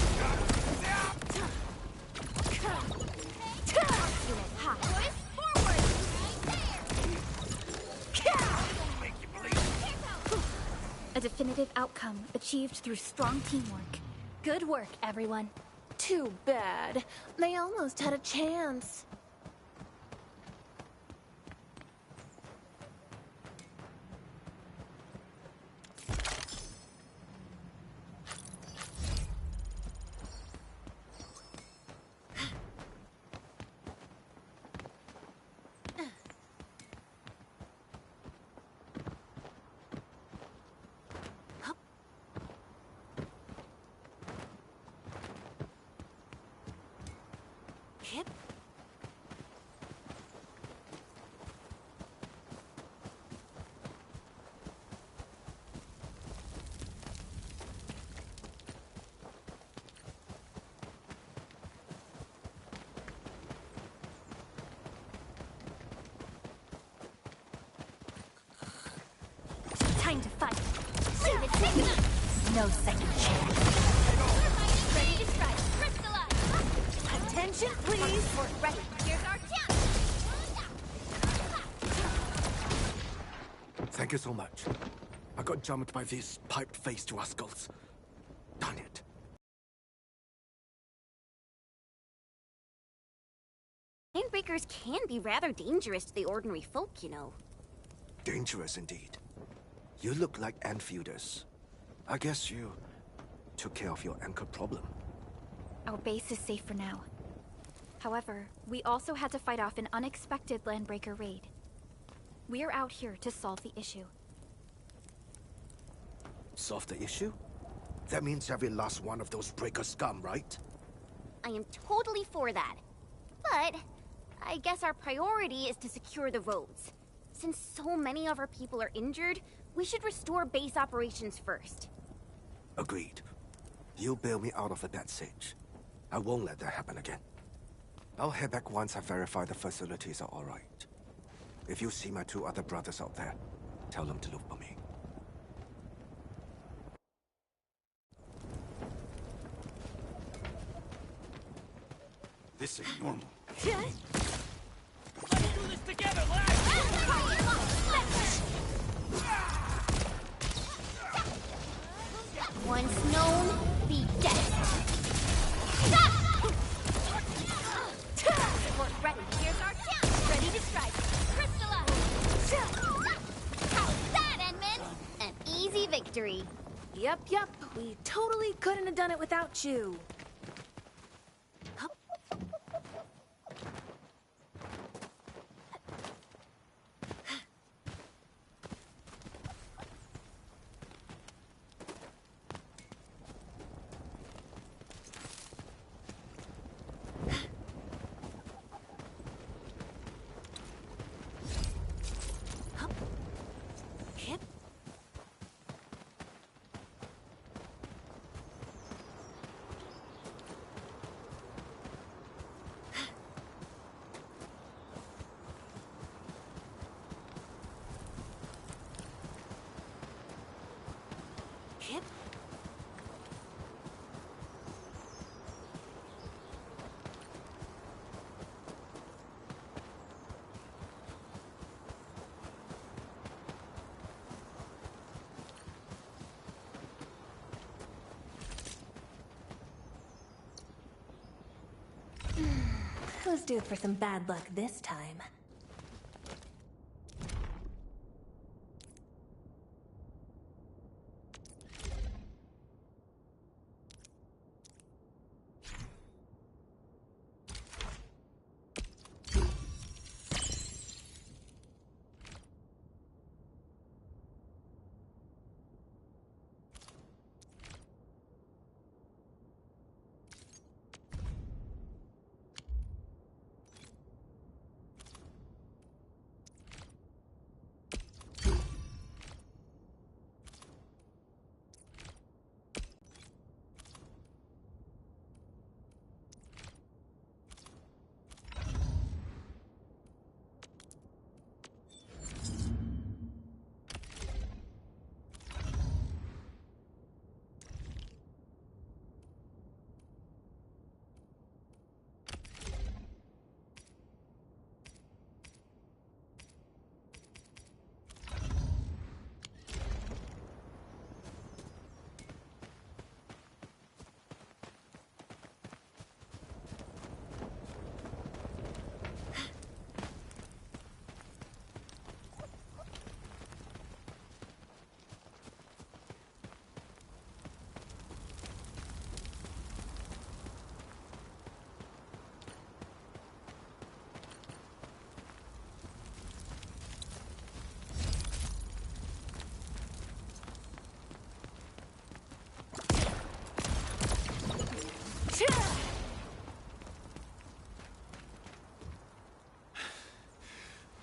Unit hot. Boys, forward. A definitive outcome achieved through strong teamwork. Good work, everyone. Too bad. They almost had a chance. Kip? Time to fight. No second chance. Ready to strike. Crystallize. Attention, please. We're ready. Here's our chance. Thank you so much. I got jumped by these piped-faced rascals. Done it. Mindbreakers can be rather dangerous to the ordinary folk, you know. Dangerous indeed. You look like Enfielders. I guess you took care of your anchor problem. Our base is safe for now. However, we also had to fight off an unexpected Landbreaker raid. We're out here to solve the issue. Solve the issue? That means every last one of those breaker scum, right? I am totally for that. But I guess our priority is to secure the roads. Since so many of our people are injured, we should restore base operations first. Agreed. You bail me out of a bad sitch. I won't let that happen again. I'll head back once I verify the facilities are all right. If you see my 2 other brothers out there, tell them to look for me. This ain't normal. Let's do this together, lads! Once known, be dead. We're ready. Here's our chance. Ready to strike. Crystallize. How's that, Edmund? An easy victory. Yep. We totally couldn't have done it without you. Who's due for some bad luck this time?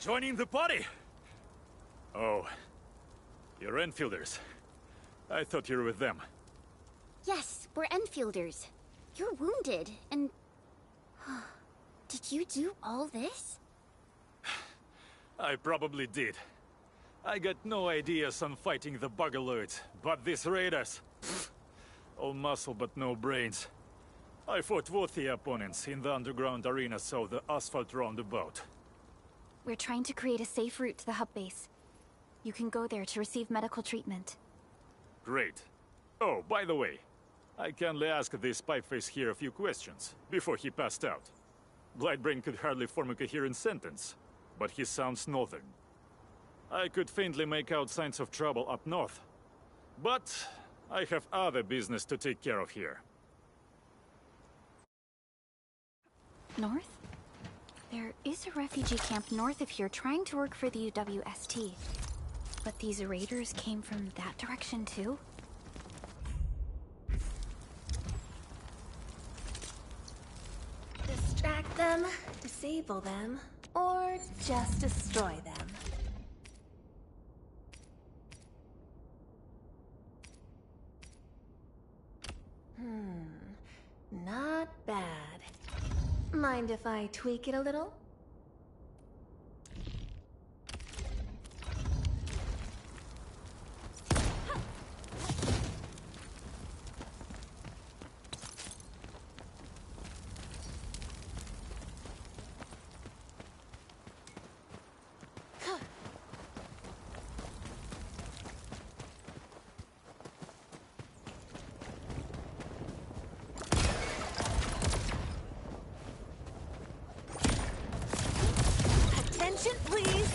Joining the party? Oh, you're Enfielders. I thought you were with them. Yes, we're Enfielders. You're wounded, and... Did you do all this? I probably did. I got no ideas on fighting the Buggerloids, but these raiders... all muscle but no brains. I fought worthy opponents in the underground arena, so the asphalt roundabout. We're trying to create a safe route to the hub base. You can go there to receive medical treatment. Great. Oh, by the way, I kindly asked this pipeface here a few questions before he passed out. Blightbrain could hardly form a coherent sentence, but he sounds northern. I could faintly make out signs of trouble up north, but I have other business to take care of here. North? There is a refugee camp north of here trying to work for the UWST. But these raiders came from that direction too? Distract them, disable them, or just destroy them. Not bad. Mind if I tweak it a little? Attention, please!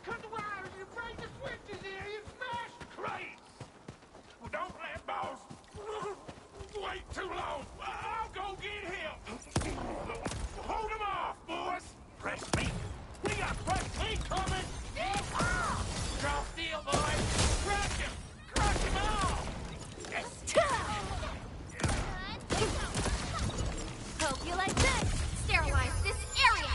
Cut the wires, you break the switches here, you smash crates! Well, don't let boss wait too long. I'll go get him. Hold him off, boys. Fresh meat. We got fresh meat coming. Draw steel, boys. Crush him. Crush him all. Yes. Hope you like this. Sterilize this area.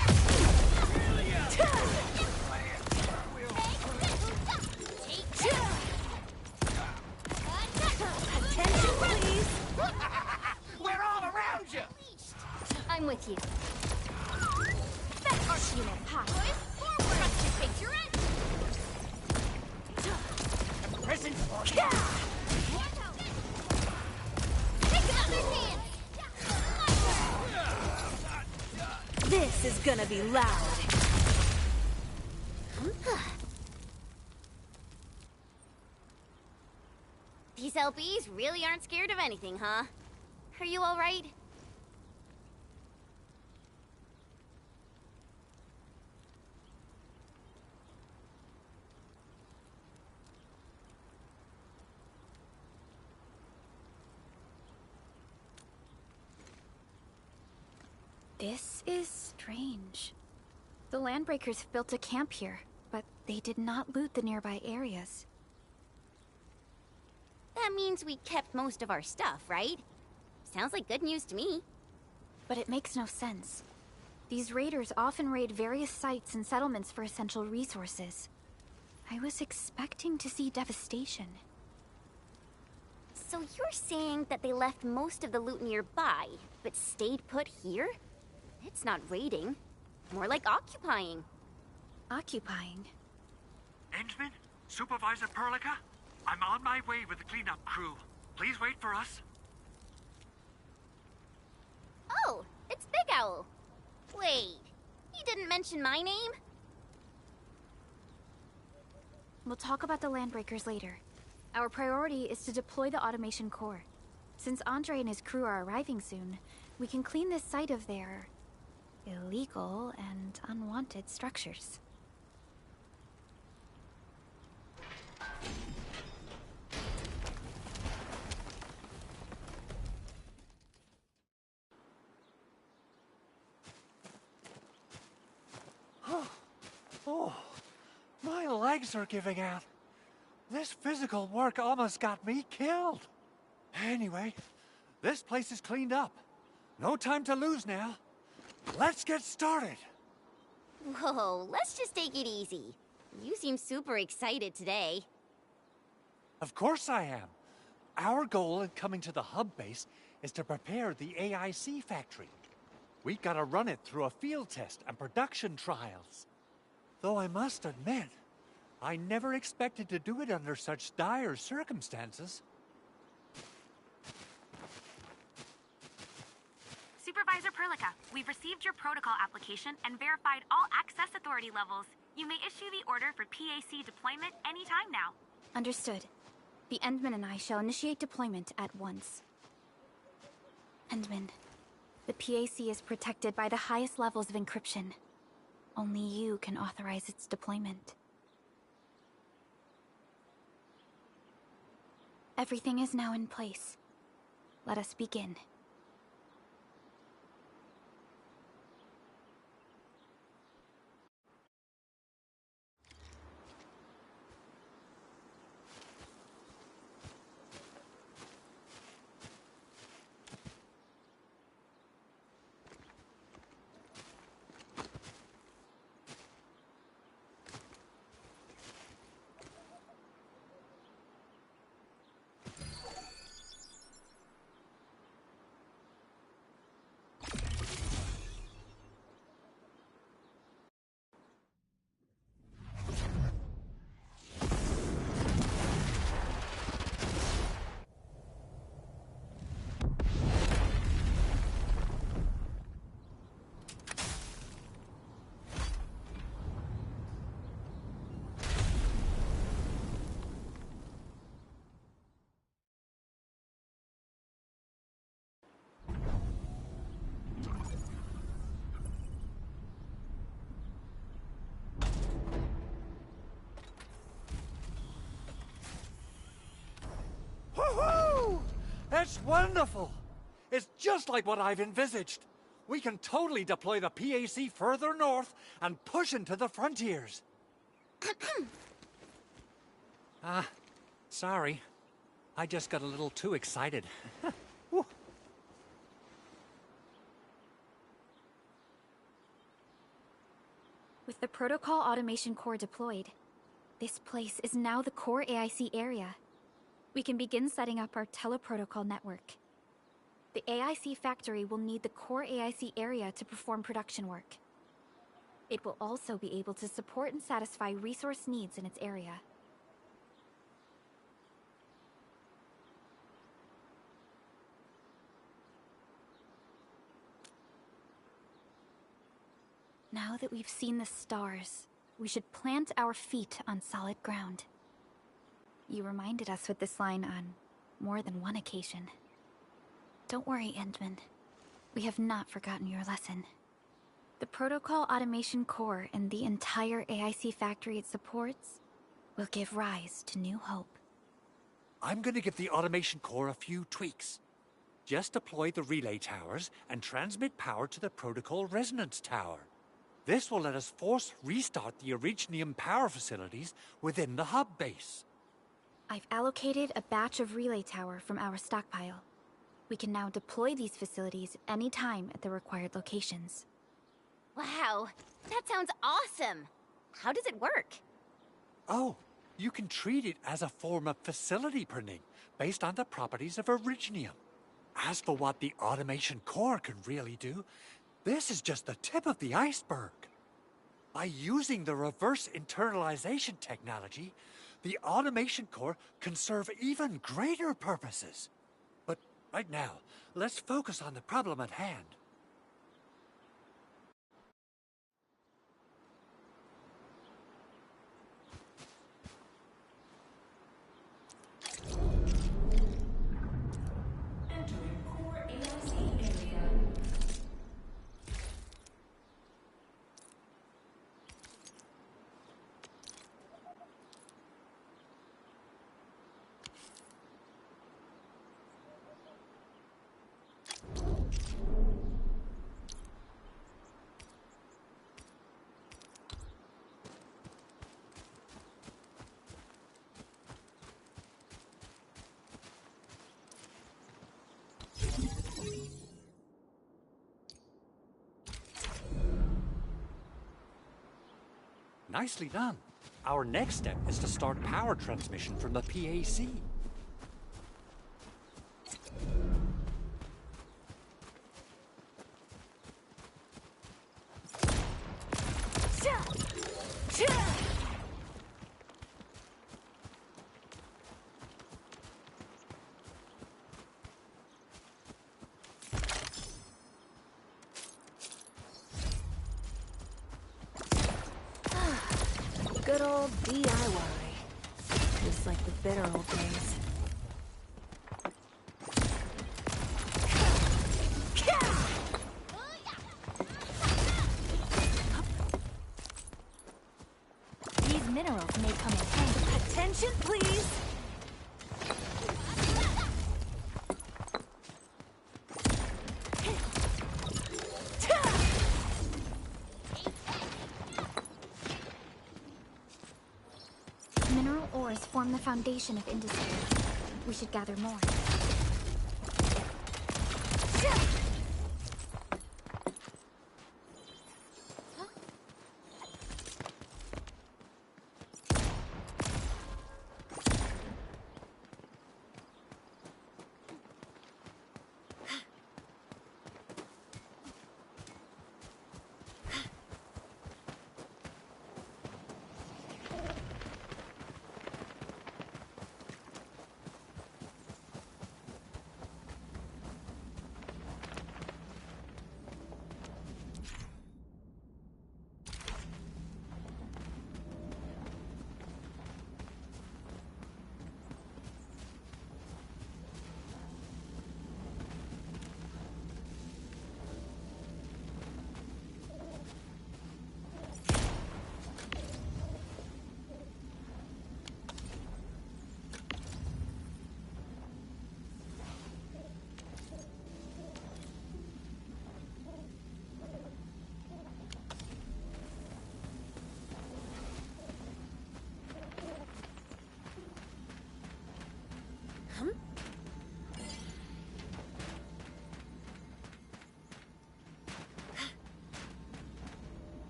Attention, please! We're all around you. I'm with you. Fetch unit hot. Boys, forward. Trust your picture in. Prison. Take it out their hands. This is gonna be loud. These LBs really aren't scared of anything, huh? Are you all right? This is strange. The Landbreakers built a camp here, but they did not loot the nearby areas. That means we kept most of our stuff, right? Sounds like good news to me. But it makes no sense. These raiders often raid various sites and settlements for essential resources. I was expecting to see devastation. So you're saying that they left most of the loot nearby, but stayed put here? It's not raiding. More like occupying. Occupying? Endman? Supervisor Perlica? I'm on my way with the cleanup crew. Please wait for us. Oh, it's Big Owl. Wait, he didn't mention my name? We'll talk about the Landbreakers later. Our priority is to deploy the automation core. Since Andre and his crew are arriving soon, we can clean this site of their illegal and unwanted structures. Oh, my legs are giving out. This physical work almost got me killed. Anyway, this place is cleaned up. No time to lose now. Let's get started. Whoa, let's just take it easy. You seem super excited today. Of course I am. Our goal in coming to the hub base is to prepare the AIC factory. We gotta run it through a field test and production trials. Though I must admit, I never expected to do it under such dire circumstances. Supervisor Perlica, we've received your protocol application and verified all access authority levels. You may issue the order for PAC deployment anytime now. Understood. The Endman and I shall initiate deployment at once. Endman, The PAC is protected by the highest levels of encryption. Only you can authorize its deployment. Everything is now in place. Let us begin. Woohoo! That's wonderful! It's just like what I've envisaged. We can totally deploy the PAC further north and push into the frontiers. Sorry. I just got a little too excited. With the Protocol Automation Core deployed, this place is now the core AIC area. We can begin setting up our teleprotocol network. The AIC factory will need the core AIC area to perform production work. It will also be able to support and satisfy resource needs in its area. Now that we've seen the stars, we should plant our feet on solid ground. You reminded us with this line on more than one occasion. Don't worry, Endman. We have not forgotten your lesson. The Protocol Automation Core and the entire AIC factory it supports will give rise to new hope. I'm gonna give the Automation Core a few tweaks. Just deploy the relay towers and transmit power to the Protocol Resonance Tower. This will let us force restart the Originium power facilities within the hub base. I've allocated a batch of relay tower from our stockpile. We can now deploy these facilities anytime at the required locations. Wow, that sounds awesome! How does it work? Oh, you can treat it as a form of facility printing based on the properties of Originium. As for what the Automation Core can really do, this is just the tip of the iceberg. By using the reverse internalization technology, the Automation Core can serve even greater purposes. But right now, let's focus on the problem at hand. Nicely done. Our next step is to start power transmission from the PAC. Good old DIY. Just like the bitter old days. foundation of industry. We should gather more.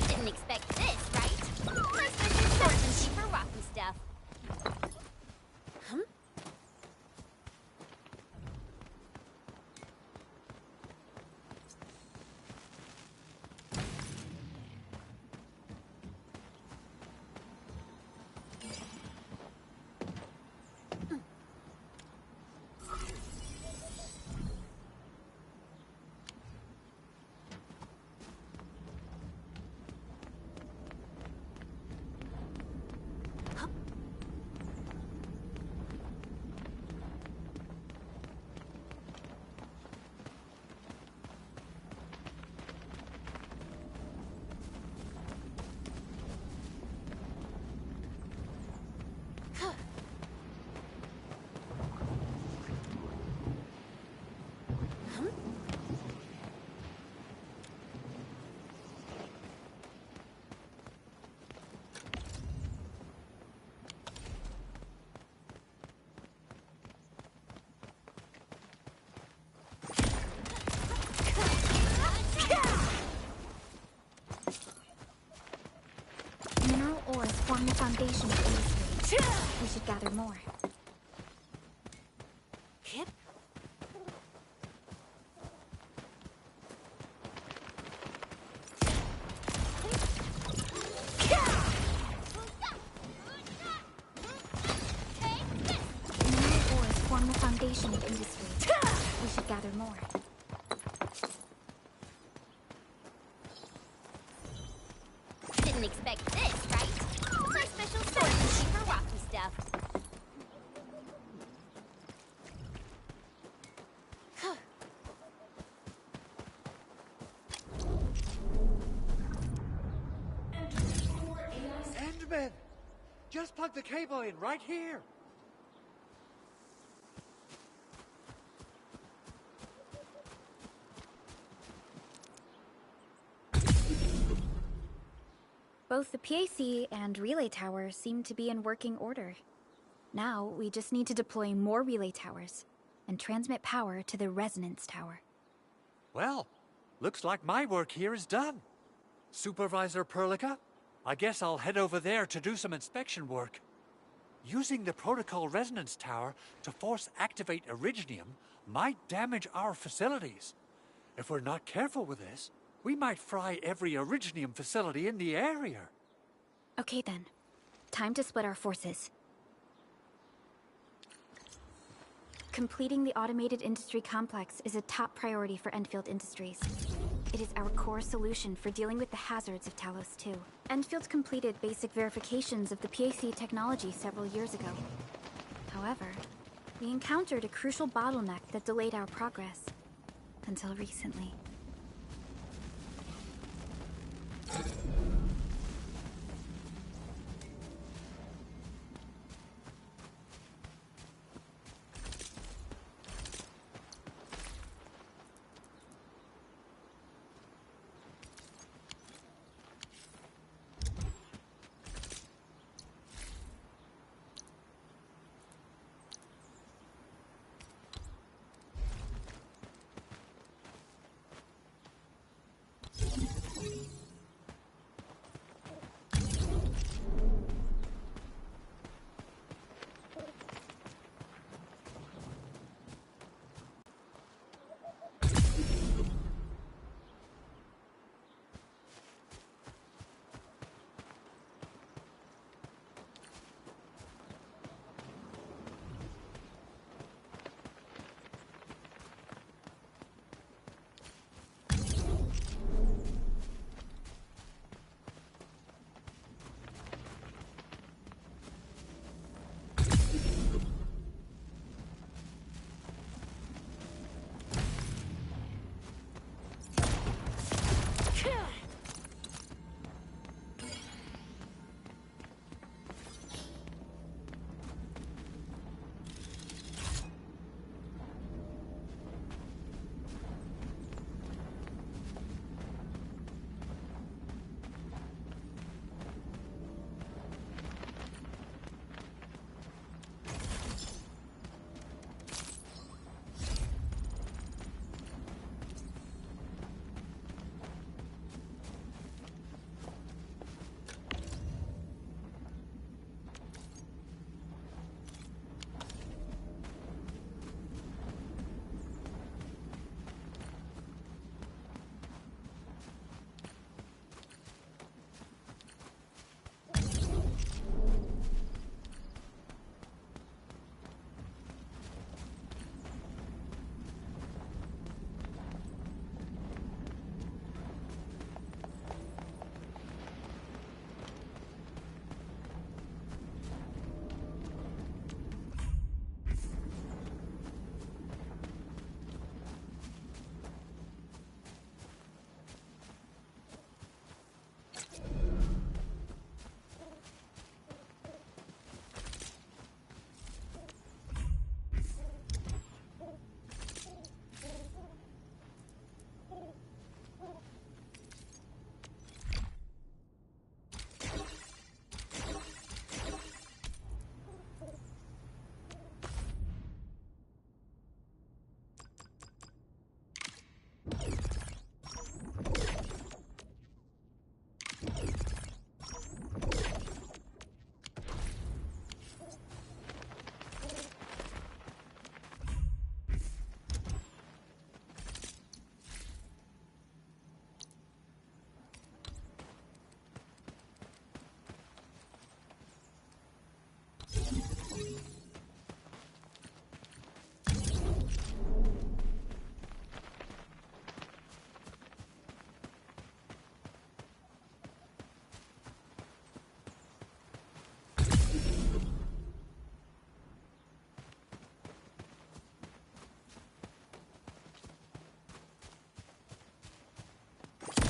Didn't expect this, right? My special swordsmanship for rocky stuff. Mineral ores form the foundation of industry. We should gather more. Mineral ores form the foundation of industry. We should gather more. Didn't expect this, right? My special swordsmanship for rocky stuff. Endman! Just plug the cable in right here. Both the PAC and relay tower seem to be in working order. Now, we just need to deploy more relay towers and transmit power to the resonance tower. Well, looks like my work here is done. Supervisor Perlica, I guess I'll head over there to do some inspection work. Using the protocol resonance tower to force activate Originium might damage our facilities. If we're not careful with this, we might fry every Originium facility in the area. Okay then. Time to split our forces. Completing the automated industry complex is a top priority for Endfield Industries. It is our core solution for dealing with the hazards of Talos 2. Endfield completed basic verifications of the PAC technology several years ago. However, we encountered a crucial bottleneck that delayed our progress. Until recently.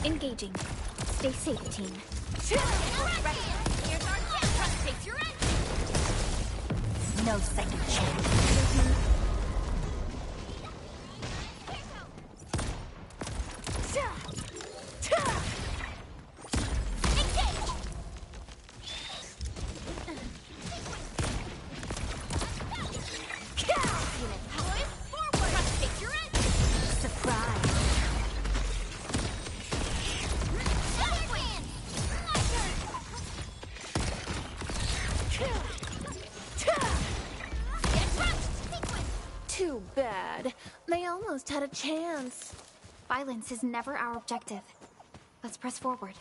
Engaging. Stay safe, team. Right. Here's our jet truck takes your end. No second chance. Too bad. They almost had a chance. Violence is never our objective. Let's press forward.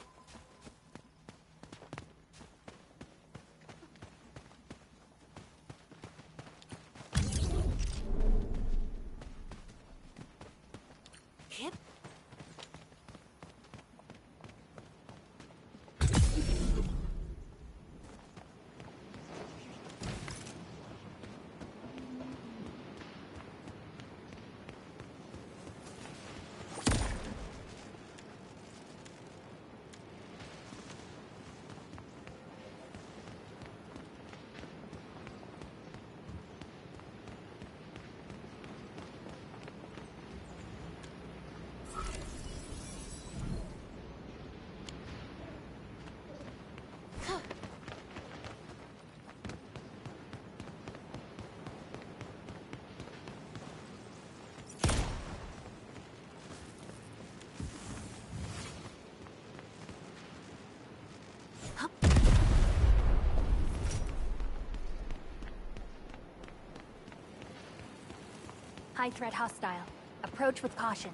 high-threat hostile. Approach with caution.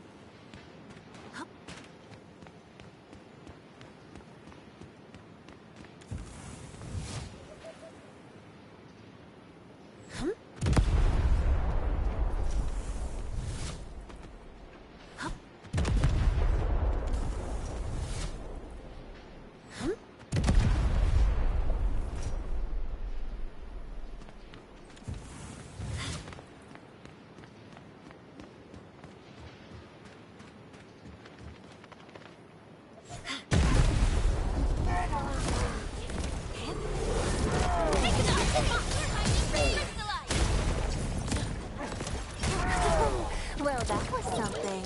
Well, that was something.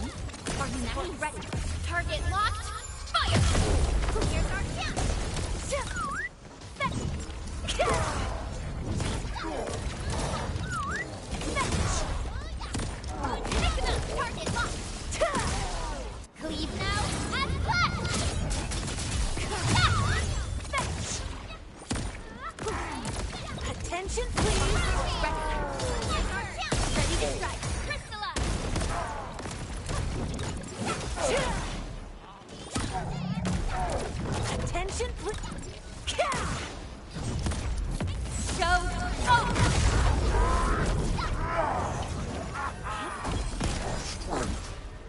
Now ready. Target locked. Fire! Here's our chance. Target locked. Cleave now and flash. Attention, please. Here's our chance. Ready to strike. Attention, please.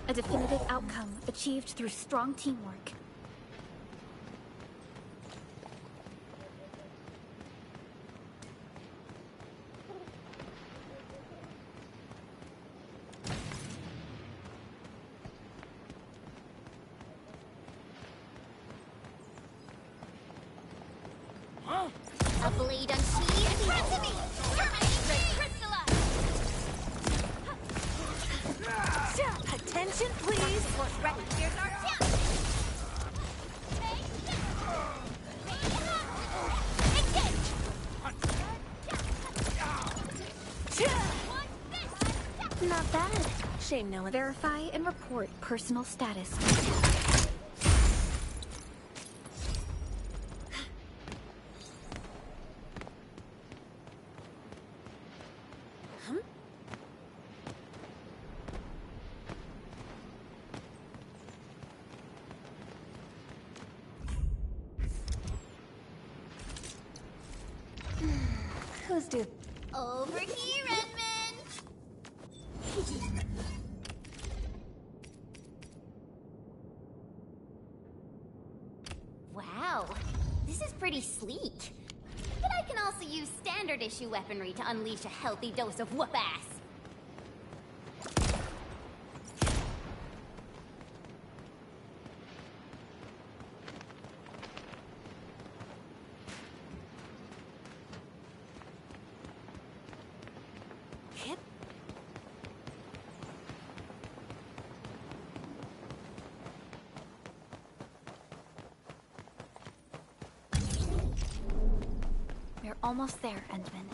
A definitive outcome achieved through strong teamwork. A blade unsheathed. Press me! Terminating crystallize! Attention, please. Force ready. Here's our chance. Not bad. Shame no one. Verify and report personal status. Who's due? Over here, Edmund! Wow, this is pretty sleek. But I can also use standard issue weaponry to unleash a healthy dose of whoop-ass. We're almost there, Endman.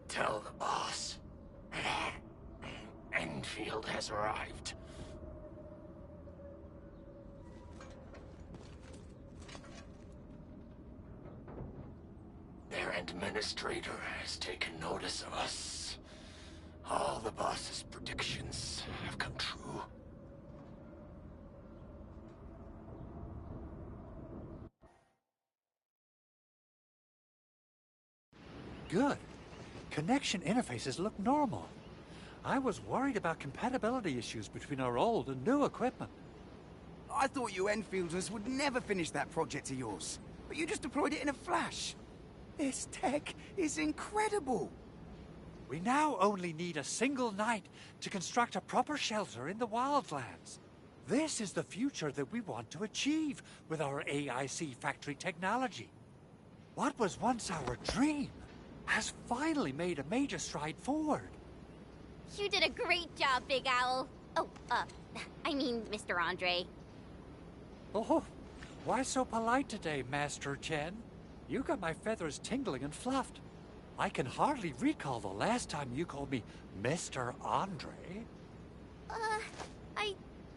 Tell the boss. Endfield has arrived. Their administrator has taken notice of us. All the boss's predictions have come true. Good. Connection interfaces look normal. I was worried about compatibility issues between our old and new equipment. I thought you Enfielders would never finish that project of yours, but you just deployed it in a flash. This tech is incredible. We now only need a single night to construct a proper shelter in the wildlands. This is the future that we want to achieve with our AIC factory technology. What was once our dream has finally made a major stride forward. You did a great job, Big Owl. Oh, I mean, Mr. Andre. Oh, why so polite today, Master Chen? You got my feathers tingling and fluffed. I can hardly recall the last time you called me Mr. Andre.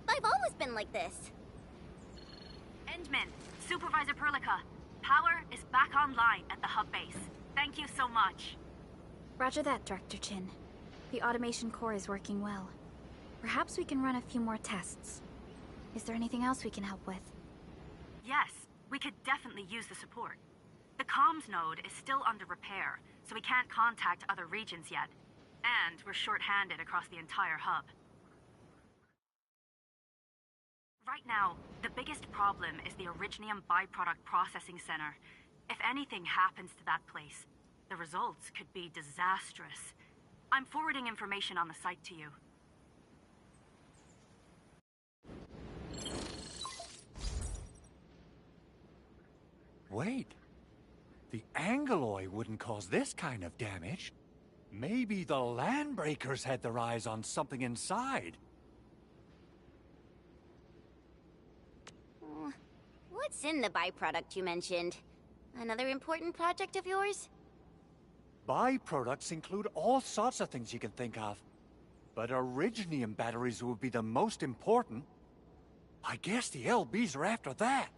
I've always been like this. Endman, Supervisor Perlica, power is back online at the hub base. Thank you so much. Roger that, Director Chin. The automation core is working well. Perhaps we can run a few more tests. Is there anything else we can help with? Yes, we could definitely use the support. The comms node is still under repair, so we can't contact other regions yet. And we're short-handed across the entire hub. Right now, the biggest problem is the Originium byproduct processing center. If anything happens to that place, the results could be disastrous. I'm forwarding information on the site to you. Wait. The Angeloy wouldn't cause this kind of damage. Maybe the Landbreakers had their eyes on something inside. What's in the byproduct you mentioned? Another important project of yours? Byproducts include all sorts of things you can think of. But Originium batteries would be the most important. I guess the LBs are after that.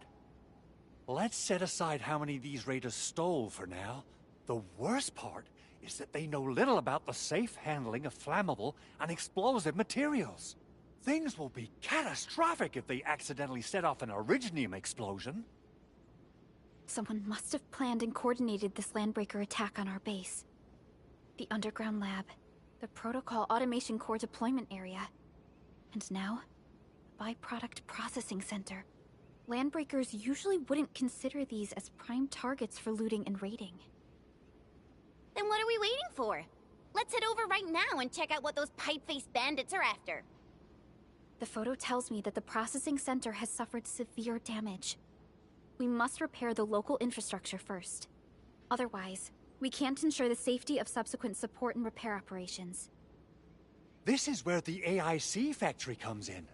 Let's set aside how many these raiders stole for now. The worst part is that they know little about the safe handling of flammable and explosive materials. Things will be catastrophic if they accidentally set off an Originium explosion. Someone must have planned and coordinated this Landbreaker attack on our base. The underground lab, the Protocol Automation Core deployment area, and now, the Byproduct Processing Center. Landbreakers usually wouldn't consider these as prime targets for looting and raiding. Then what are we waiting for? Let's head over right now and check out what those pipe-faced bandits are after. The photo tells me that the processing center has suffered severe damage. We must repair the local infrastructure first. Otherwise, we can't ensure the safety of subsequent support and repair operations. This is where the AIC factory comes in.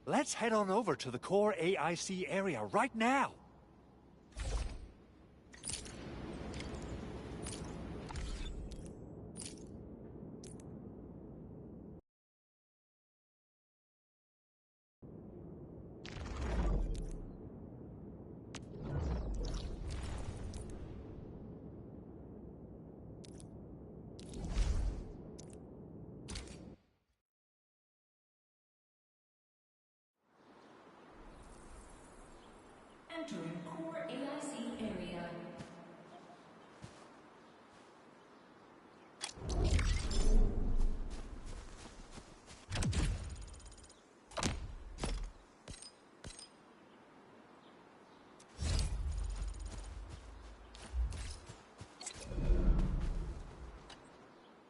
Let's head on over to the core AIC area right now. Entering core AIC area.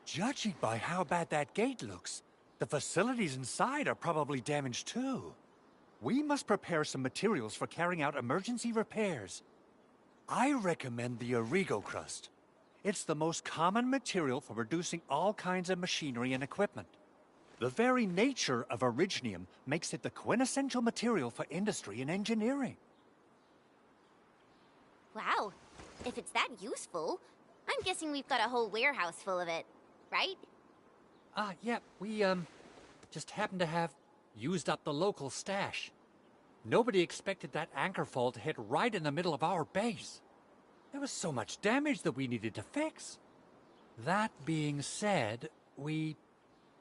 Judging by how bad that gate looks, the facilities inside are probably damaged too. We must prepare some materials for carrying out emergency repairs. I recommend the Origo crust. It's the most common material for producing all kinds of machinery and equipment. The very nature of Originium makes it the quintessential material for industry and engineering. Wow, if it's that useful, I'm guessing we've got a whole warehouse full of it, right? Yeah, we, just happen to have used up the local stash. Nobody expected that anchor fall to hit right in the middle of our base. There was so much damage that we needed to fix. That being said, we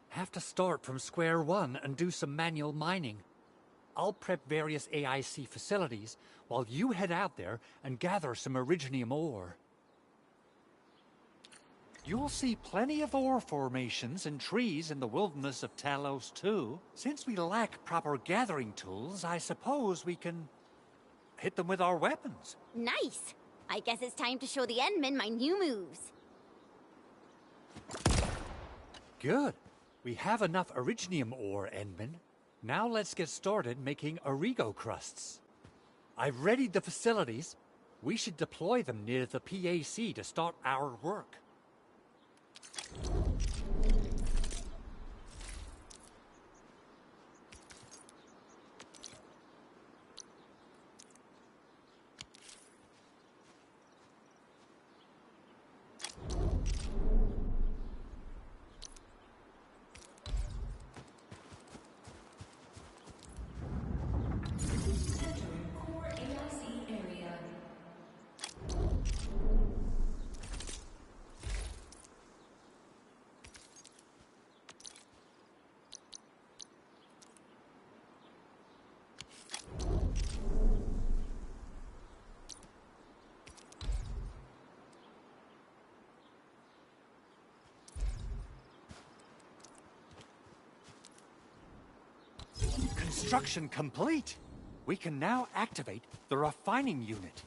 have to start from square one and do some manual mining. I'll prep various AIC facilities while you head out there and gather some Originium ore. You'll see plenty of ore formations and trees in the wilderness of Talos too. Since we lack proper gathering tools, I suppose we can hit them with our weapons. Nice! I guess it's time to show the Endmen my new moves. Good. We have enough Originium ore, Endman. Now let's get started making Origo crusts. I've readied the facilities. We should deploy them near the PAC to start our work. Core AIC area. Construction complete. We can now activate the refining unit.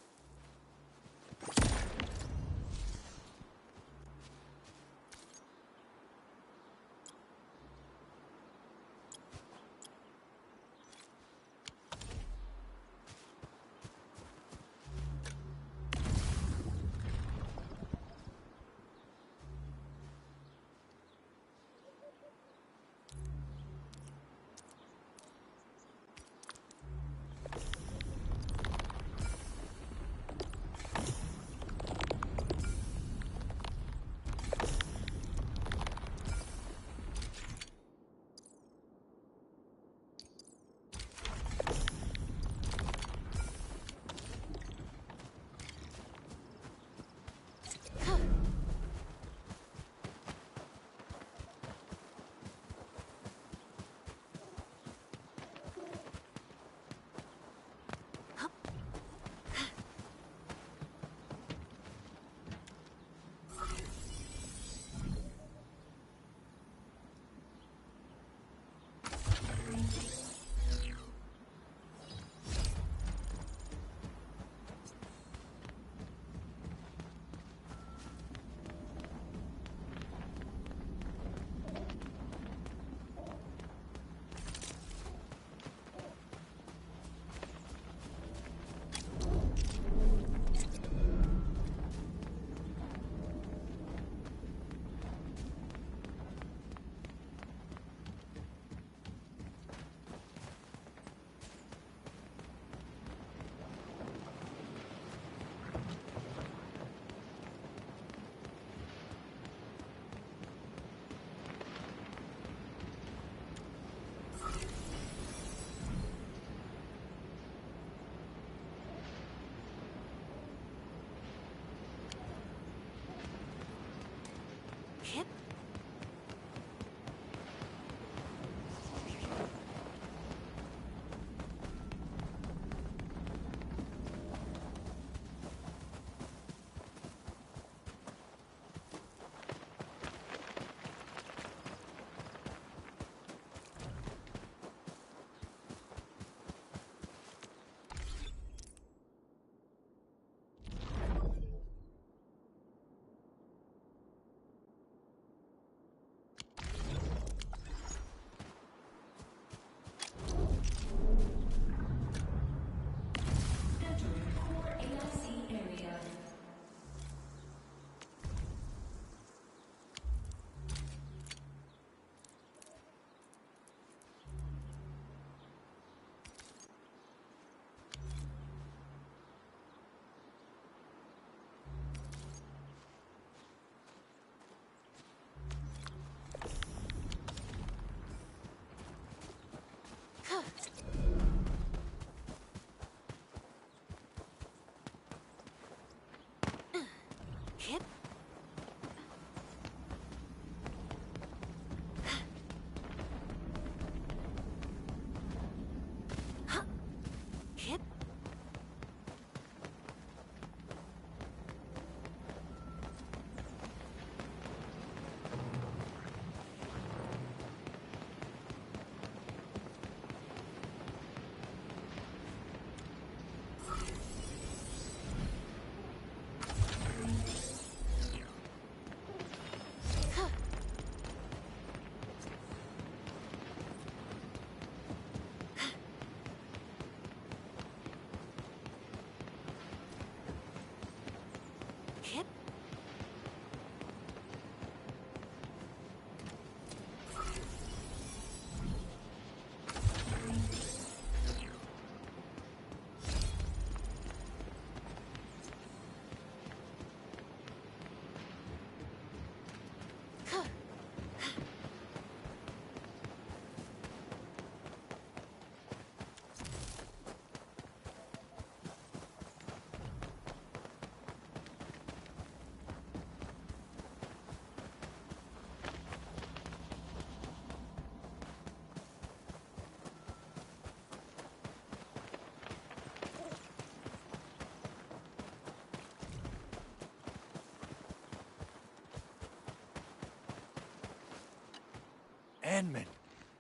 Edmund,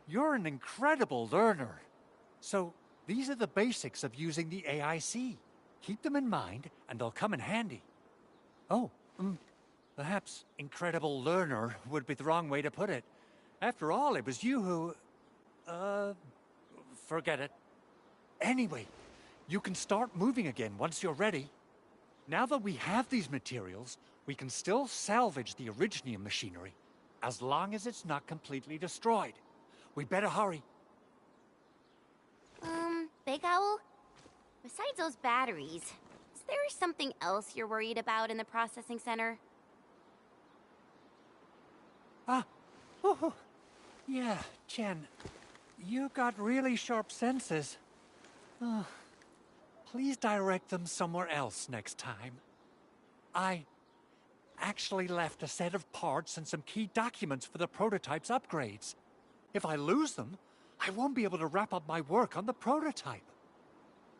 you're an incredible learner. So, these are the basics of using the AIC. Keep them in mind, and they'll come in handy. Oh, perhaps incredible learner would be the wrong way to put it. After all, it was you who... forget it. Anyway, you can start moving again once you're ready. Now that we have these materials, we can still salvage the Originium machinery, as long as it's not completely destroyed. We better hurry. Big Owl? Besides those batteries, is there something else you're worried about in the processing center? Yeah, Chen. You got really sharp senses. Please direct them somewhere else next time. I actually left a set of parts and some key documents for the prototype's upgrades. If I lose them, I won't be able to wrap up my work on the prototype.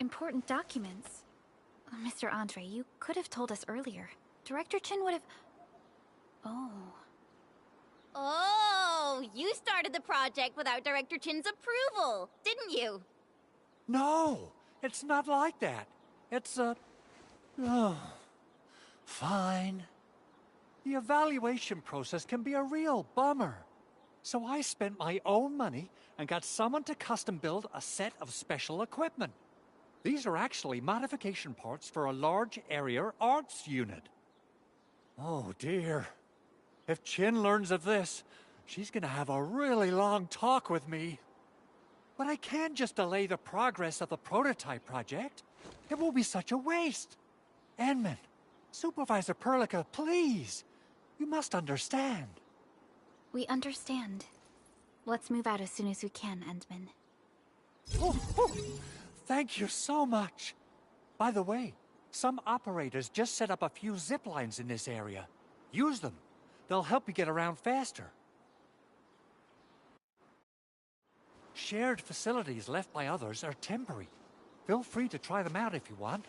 Important documents? Mr. Andre, you could have told us earlier. Director Chin would have... Oh, you started the project without Director Chin's approval, didn't you? No, it's not like that. It's fine. The evaluation process can be a real bummer. So I spent my own money and got someone to custom build a set of special equipment. These are actually modification parts for a large area arts unit. Oh dear. If Chin learns of this, she's gonna have a really long talk with me. But I can't just delay the progress of the prototype project. It will be such a waste. Edmund, Supervisor Perlica, please. You must understand. We understand. Let's move out as soon as we can, Endman. Thank you so much. By the way, some operators just set up a few zip lines in this area. Use them. They'll help you get around faster. Shared facilities left by others are temporary. Feel free to try them out if you want.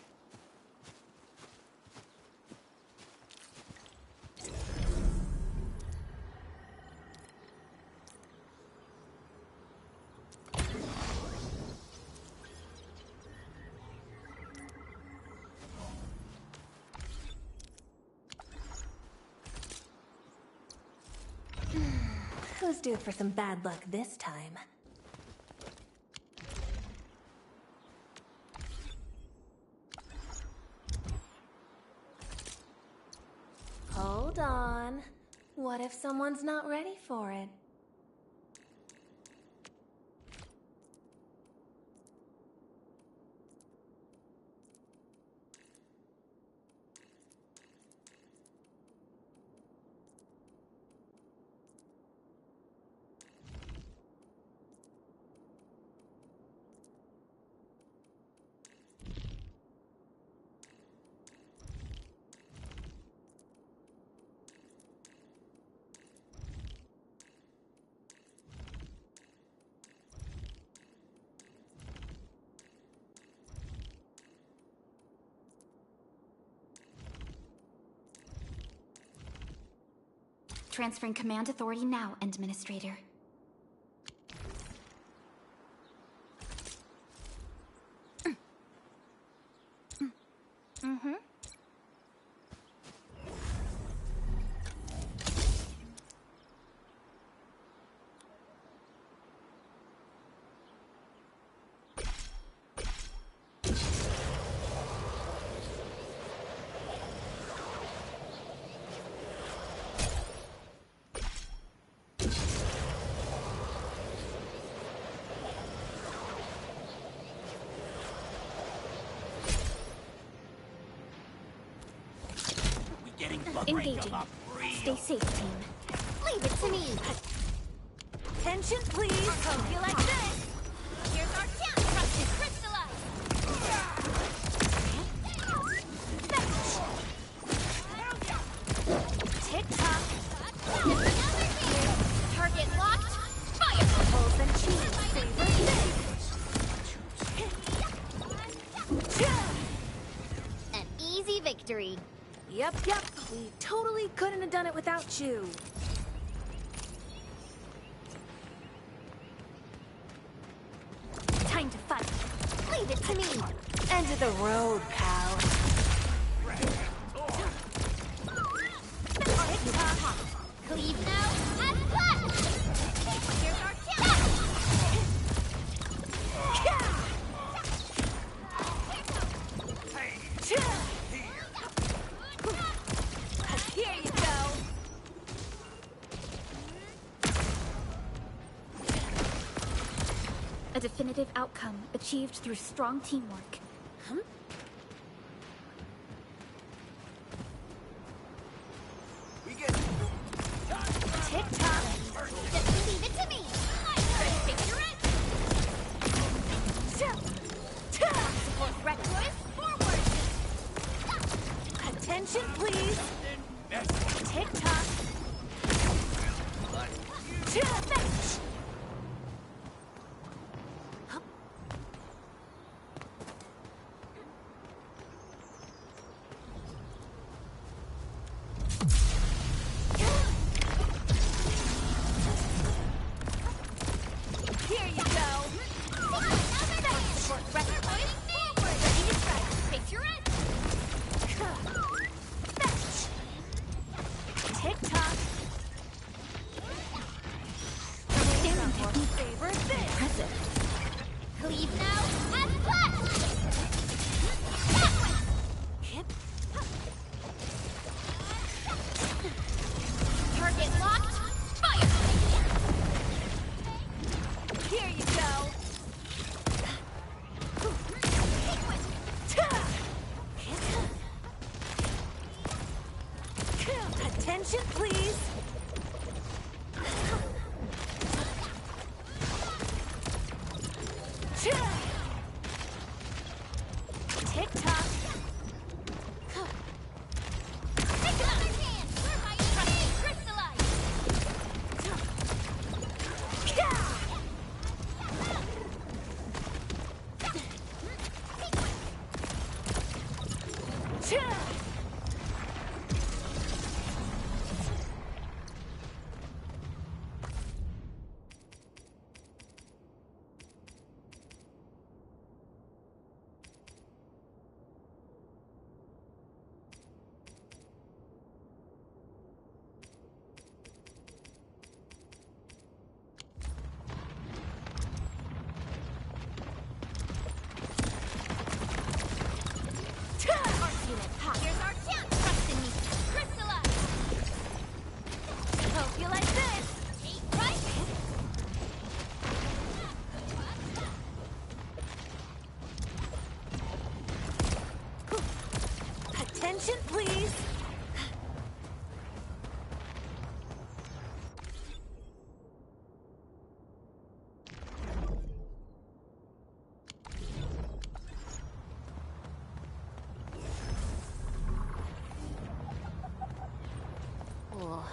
Who's due for some bad luck this time? Hold on. What if someone's not ready for it? Transferring command authority now, Administrator. Engaging. Stay safe, team. Leave it to me. Attention, please. Hope you like this. Here's our chance. Trust is crystallized. Tick-tock. Target locked. Fire. Holes and cheese. An easy victory. Yep. We totally couldn't have done it without you. it to me! End of the road, pal. Cleave now and cut! Here's our Here you go! A definitive outcome achieved through strong teamwork. Tick-tock! Just leave it to me! Try to take your end! Support Reckless, forward! Attention, please! Tick-tock! Fetch! Here you go! Support Reckless, forward! Ready to strike! Face your end! Fetch! Tick-tock! Standing technique. Favor this! Impressive. Cleave now and cut! Hip. Target locked! Fire! Here you go! Attention, please! Tick-tock! Take another chance! We're by trusting crystallize! Here's our chance! Trust in me! Crystallize! Hope you like this! Eight right! Attention, please! Oh,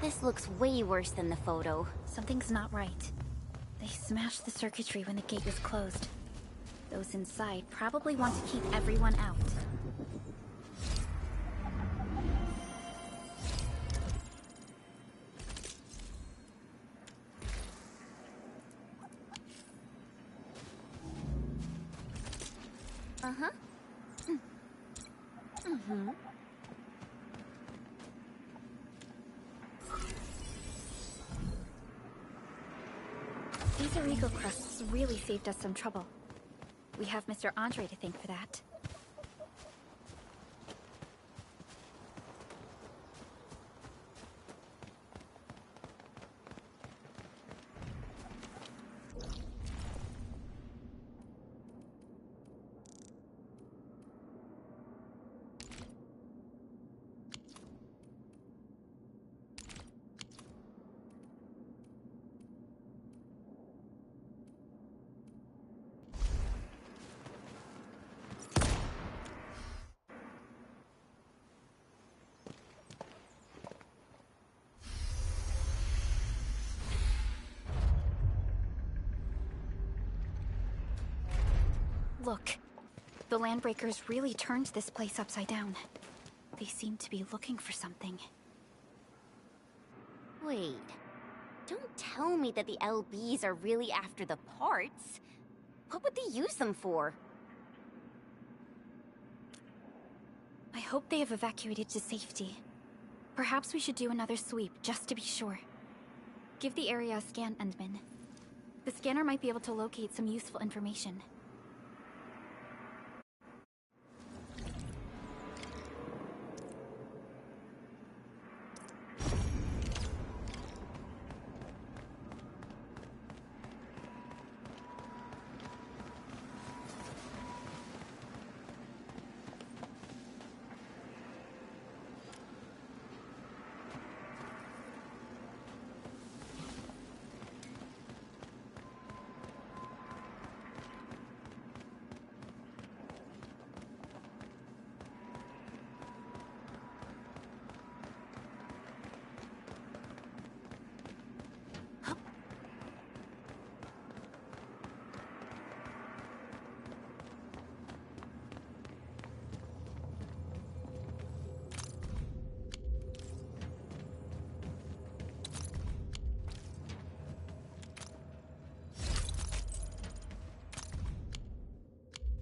this looks way worse than the photo. Something's not right. They smashed the circuitry when the gate was closed. Those inside probably want to keep everyone out. Uh-huh. Mm-hmm. These Origo crusts really saved us some trouble. We have Mr. Andre to thank for that. Look, the Landbreakers really turned this place upside down. They seem to be looking for something. Wait. Don't tell me that the LBs are really after the parts. What would they use them for? I hope they have evacuated to safety. Perhaps we should do another sweep, just to be sure. Give the area a scan, Endman. The scanner might be able to locate some useful information.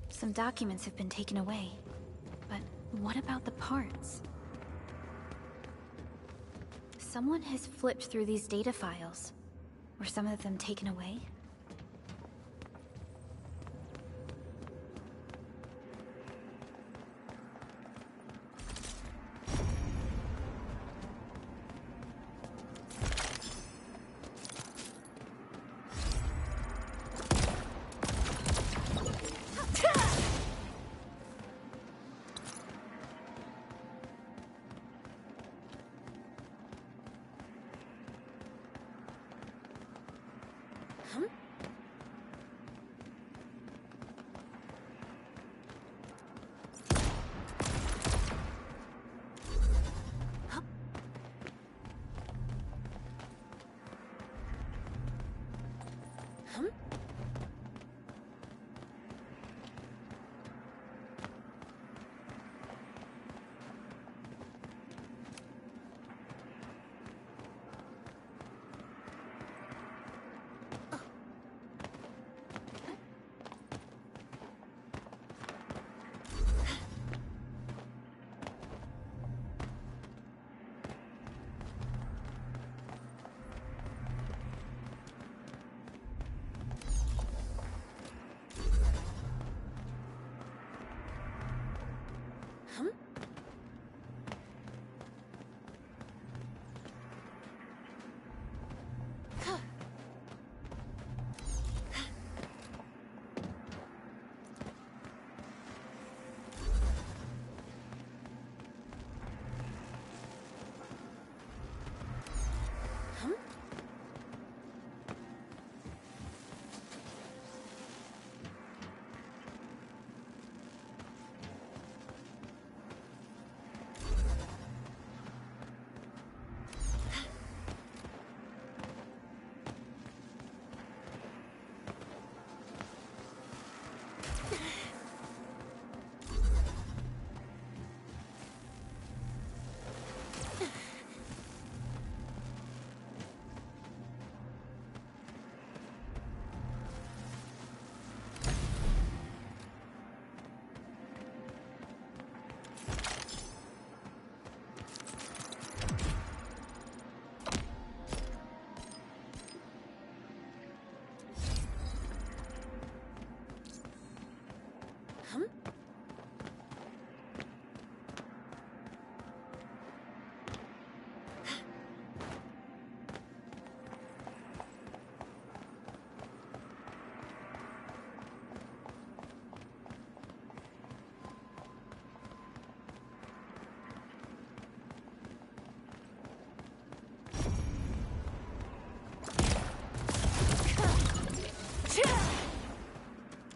Some documents have been taken away. But what about the parts? Someone has flipped through these data files. Were some of them taken away?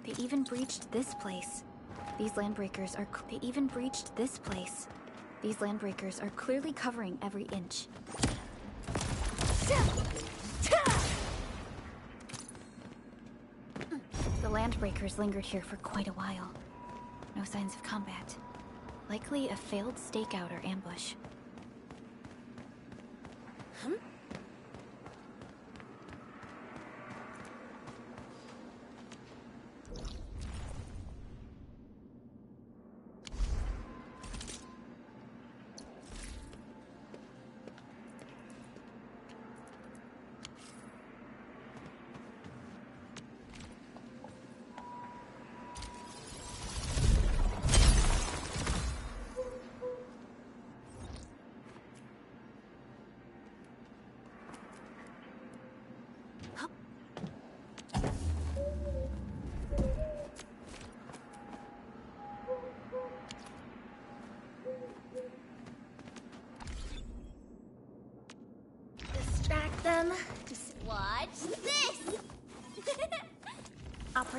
They even breached this place. These landbreakers are... They even breached this place. These landbreakers are clearly covering every inch. The landbreakers lingered here for quite a while. No signs of combat. Likely a failed stakeout or ambush.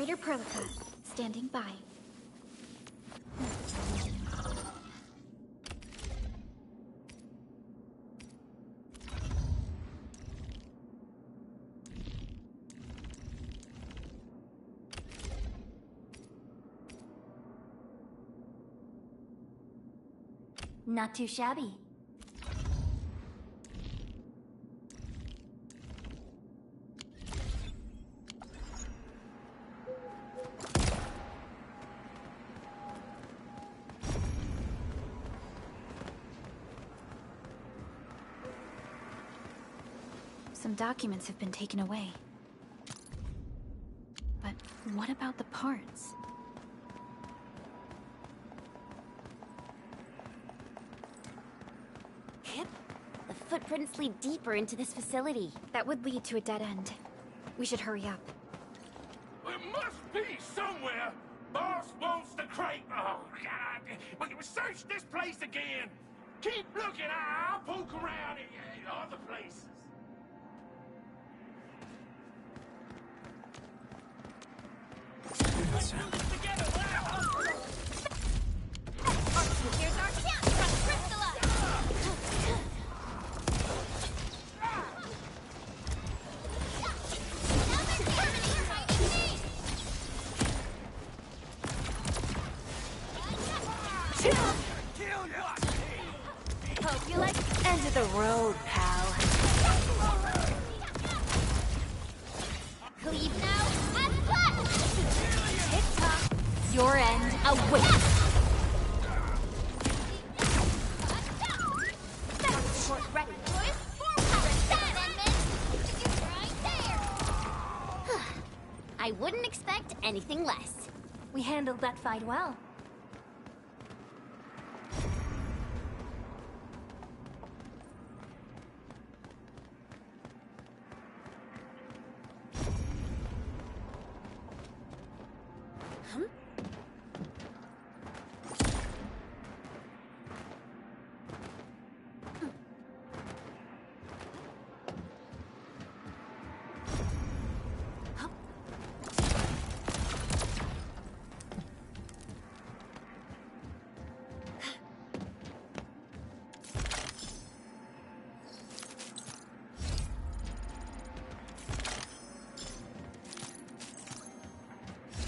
Operator Perlica, standing by. Not too shabby. Some documents have been taken away. But what about the parts? The footprints lead deeper into this facility. That would lead to a dead end. We should hurry up. It must be somewhere. Boss wants the crate. Oh, God. But search this place again. Keep looking. I'll poke around in other places. Here's our chance to crystallize. Hope you like end of the road, pal. Cleave now and flash. Tick-tock. Your end awaits. Support ready, boys. Forward. Stand, Edmund. Right there. I wouldn't expect anything less. We handled that fight well.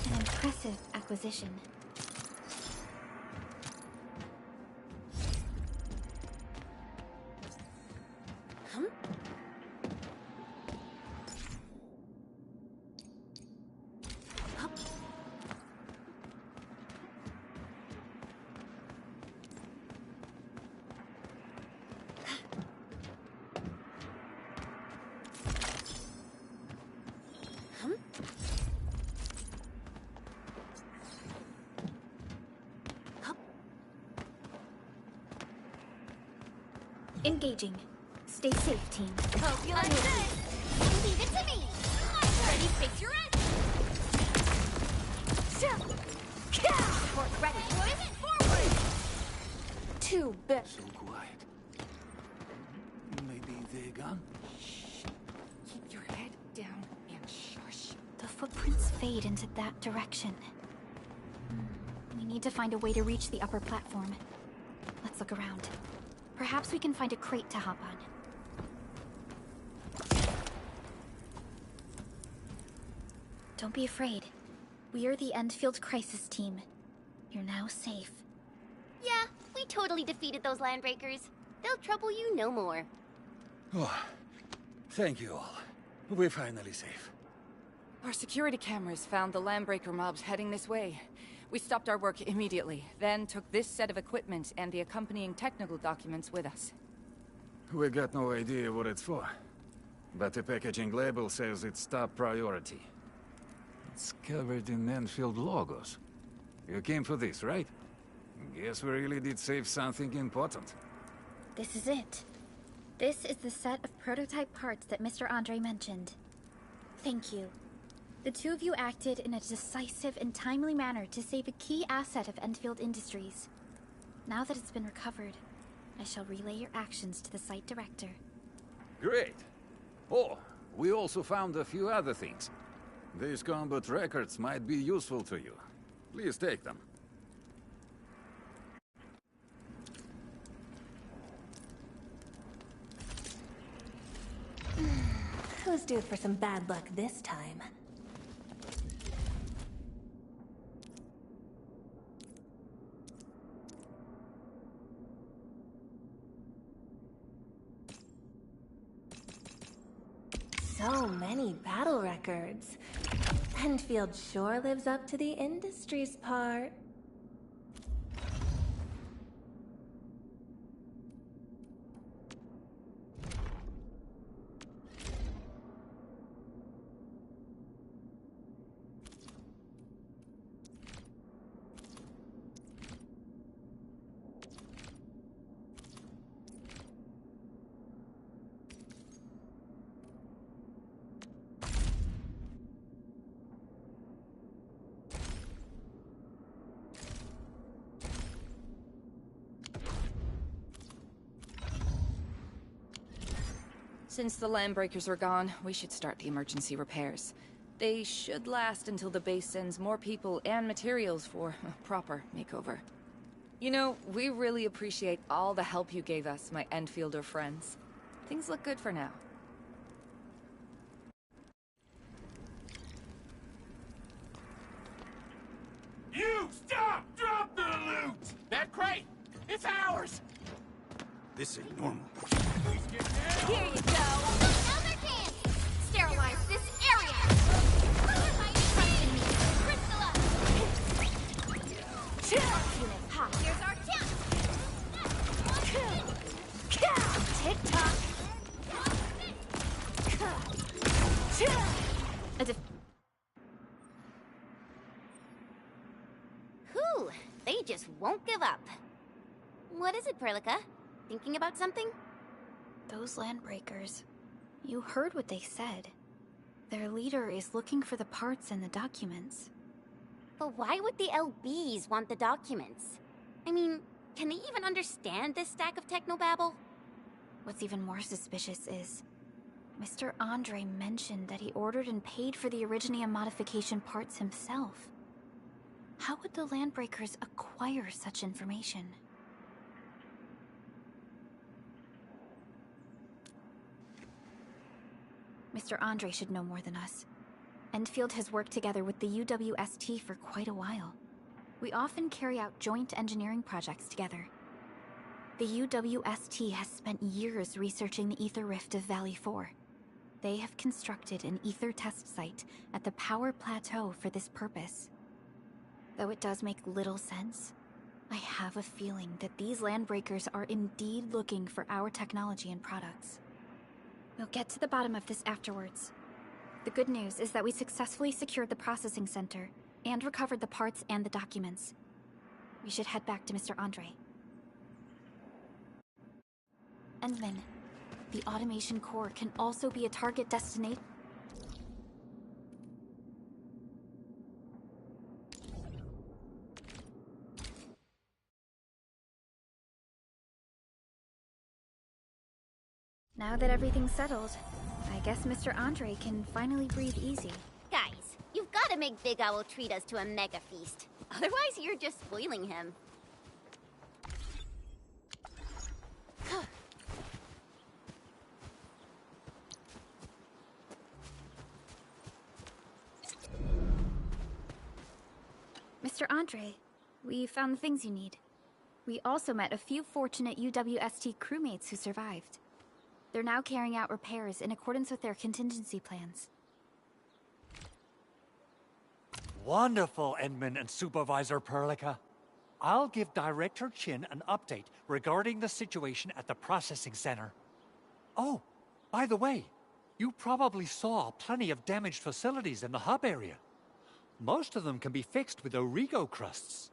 An impressive acquisition. Engaging. Stay safe, team. Hope you like this. Leave it to me. Ready, fix your end. Support ready, boys. Forward. Too bad. So quiet. Maybe they're gone? Keep your head down and shush. The footprints fade into that direction. We need to find a way to reach the upper platform. Let's look around. Perhaps we can find a crate to hop on. Don't be afraid. We are the Endfield crisis team. You're now safe. Yeah, we totally defeated those landbreakers. They'll trouble you no more. Oh, thank you all. We're finally safe. Our security cameras found the landbreaker mobs heading this way. We stopped our work immediately, then took this set of equipment and the accompanying technical documents with us. We got no idea what it's for. But the packaging label says it's top priority. It's covered in Endfield logos. You came for this, right? Guess we really did save something important. This is it. This is the set of prototype parts that Mr. Andre mentioned. Thank you. The two of you acted in a decisive and timely manner to save a key asset of Endfield Industries. Now that it's been recovered, I shall relay your actions to the site director. Great. Oh, we also found a few other things. These combat records might be useful to you. Please take them. Who's due for some bad luck this time? So many battle records. Endfield sure lives up to the industry's part. Since the Landbreakers are gone, we should start the emergency repairs. They should last until the base sends more people and materials for a proper makeover. You know, we really appreciate all the help you gave us, my Endfielder friends. Things look good for now. You stop! Drop the loot! That crate! It's ours! This ain't normal. Here you go! Elder Dance! Sterilize this area! Trust in me, Crystalla! Here's our chance! Tick-tock! Whew, they just won't give up. What is it, Perlica? Thinking about something? Those Landbreakers. You heard what they said. Their leader is looking for the parts and the documents. But why would the LBs want the documents? I mean, can they even understand this stack of technobabble? What's even more suspicious is... Mr. Andre mentioned that he ordered and paid for the Originium modification parts himself. How would the Landbreakers acquire such information? Mr. Andre should know more than us. Endfield has worked together with the UWST for quite a while. We often carry out joint engineering projects together. The UWST has spent years researching the ether rift of Valley 4. They have constructed an ether test site at the Power Plateau for this purpose. Though it does make little sense, I have a feeling that these Landbreakers are indeed looking for our technology and products. We'll get to the bottom of this afterwards. The good news is that we successfully secured the processing center and recovered the parts and the documents. We should head back to Mr. Andre. Endman, the automation core can also be a target destination. Now that everything's settled, I guess Mr. Andre can finally breathe easy. Guys, you've got to make Big Owl treat us to a mega feast. Otherwise, you're just spoiling him. Mr. Andre, we found the things you need. We also met a few fortunate UWST crewmates who survived. They're now carrying out repairs in accordance with their contingency plans. Wonderful, Endman and Supervisor Perlica. I'll give Director Chin an update regarding the situation at the processing center. Oh, by the way, you probably saw plenty of damaged facilities in the hub area. Most of them can be fixed with Origo crusts.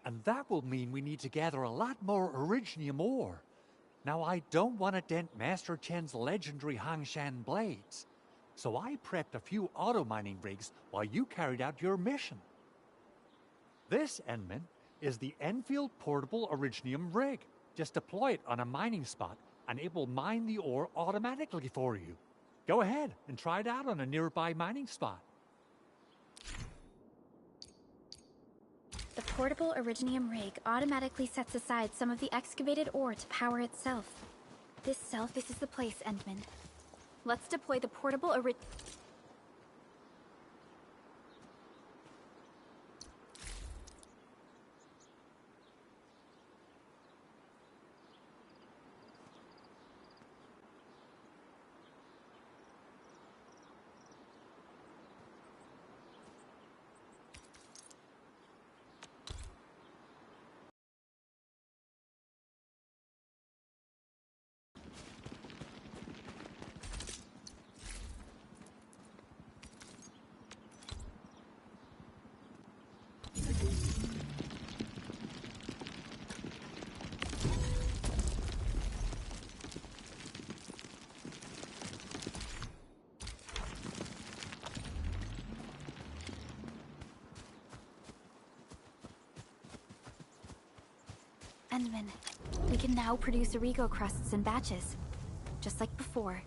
And that will mean we need to gather a lot more Originium ore. Now, I don't want to dent Master Chen's legendary Hangshan blades, so I prepped a few auto-mining rigs while you carried out your mission. This, Endman, is the Enfield Portable Originium rig. Just deploy it on a mining spot, and it will mine the ore automatically for you. Go ahead and try it out on a nearby mining spot. portable Originium rig automatically sets aside some of the excavated ore to power itself. This is the place, Endman. Let's deploy the portable Endman, we can now produce Origo crusts in batches, just like before.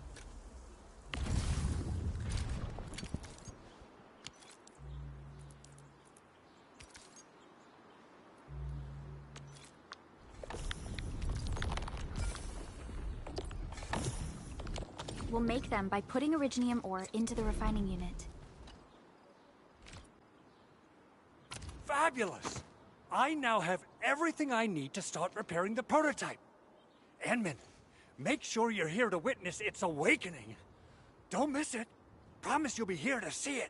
We'll make them by putting Originium ore into the refining unit. Fabulous! I now have everything I need to start repairing the prototype. Enman, make sure you're here to witness its awakening. Don't miss it. Promise you'll be here to see it.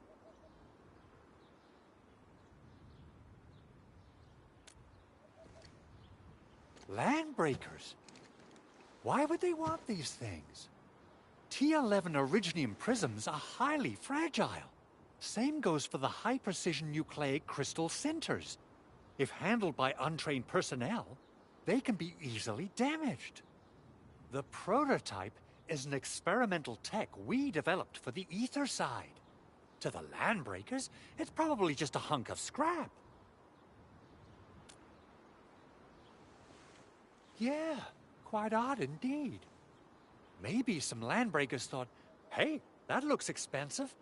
Landbreakers? Why would they want these things? T11 Originium prisms are highly fragile. Same goes for the high-precision nucleic crystal centers. If handled by untrained personnel, they can be easily damaged. The prototype is an experimental tech we developed for the ether side. To the Landbreakers, it's probably just a hunk of scrap. Yeah, quite odd indeed. Maybe some Landbreakers thought, hey, that looks expensive,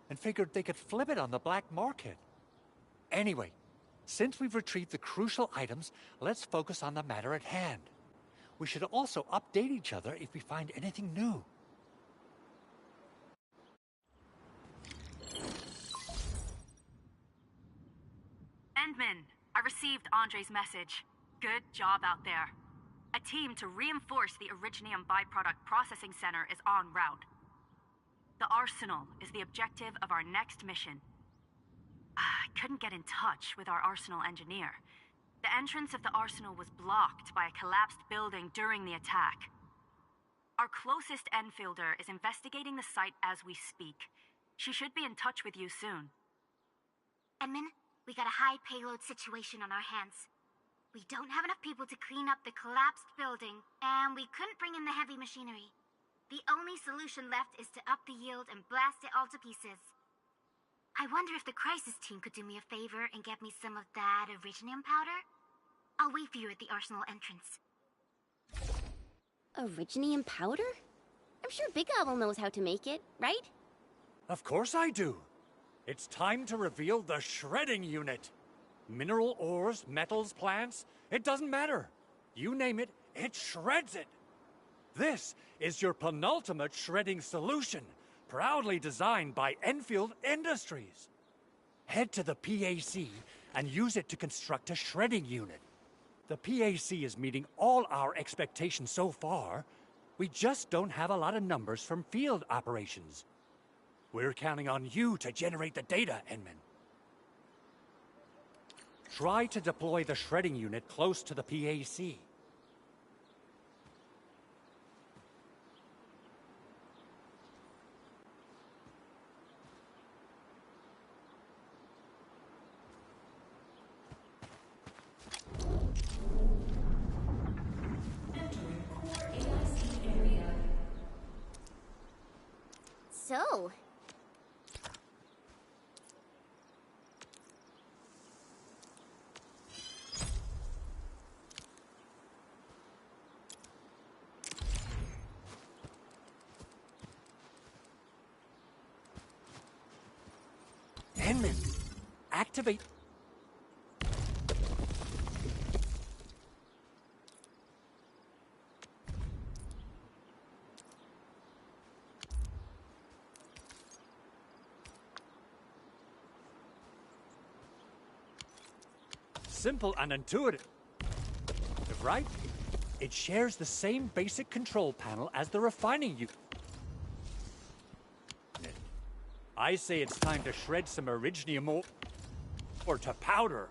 and figured they could flip it on the black market. Anyway, since we've retrieved the crucial items, let's focus on the matter at hand. We should also update each other if we find anything new. Endman, I received Andre's message. Good job out there. A team to reinforce the Originium byproduct processing center is en route. The Arsenal is the objective of our next mission. I couldn't get in touch with our Arsenal engineer. The entrance of the Arsenal was blocked by a collapsed building during the attack. Our closest Enfielder is investigating the site as we speak. She should be in touch with you soon. Edmund, we got a high payload situation on our hands. We don't have enough people to clean up the collapsed building, and we couldn't bring in the heavy machinery. The only solution left is to up the yield and blast it all to pieces. I wonder if the crisis team could do me a favor and get me some of that Originium powder? I'll wait for you at the Arsenal entrance. Originium powder? I'm sure Big Owl knows how to make it, right? Of course I do. It's time to reveal the shredding unit. Mineral ores, metals, plants, it doesn't matter. You name it, it shreds it. This is your penultimate shredding solution, proudly designed by Endfield Industries. Head to the PAC and use it to construct a shredding unit. The PAC is meeting all our expectations so far. We just don't have a lot of numbers from field operations. We're counting on you to generate the data, Enman. Try to deploy the shredding unit close to the PAC. So, Enman, activate... simple and intuitive, right? It shares the same basic control panel as the refining unit. I say it's time to shred some Originium or to powder.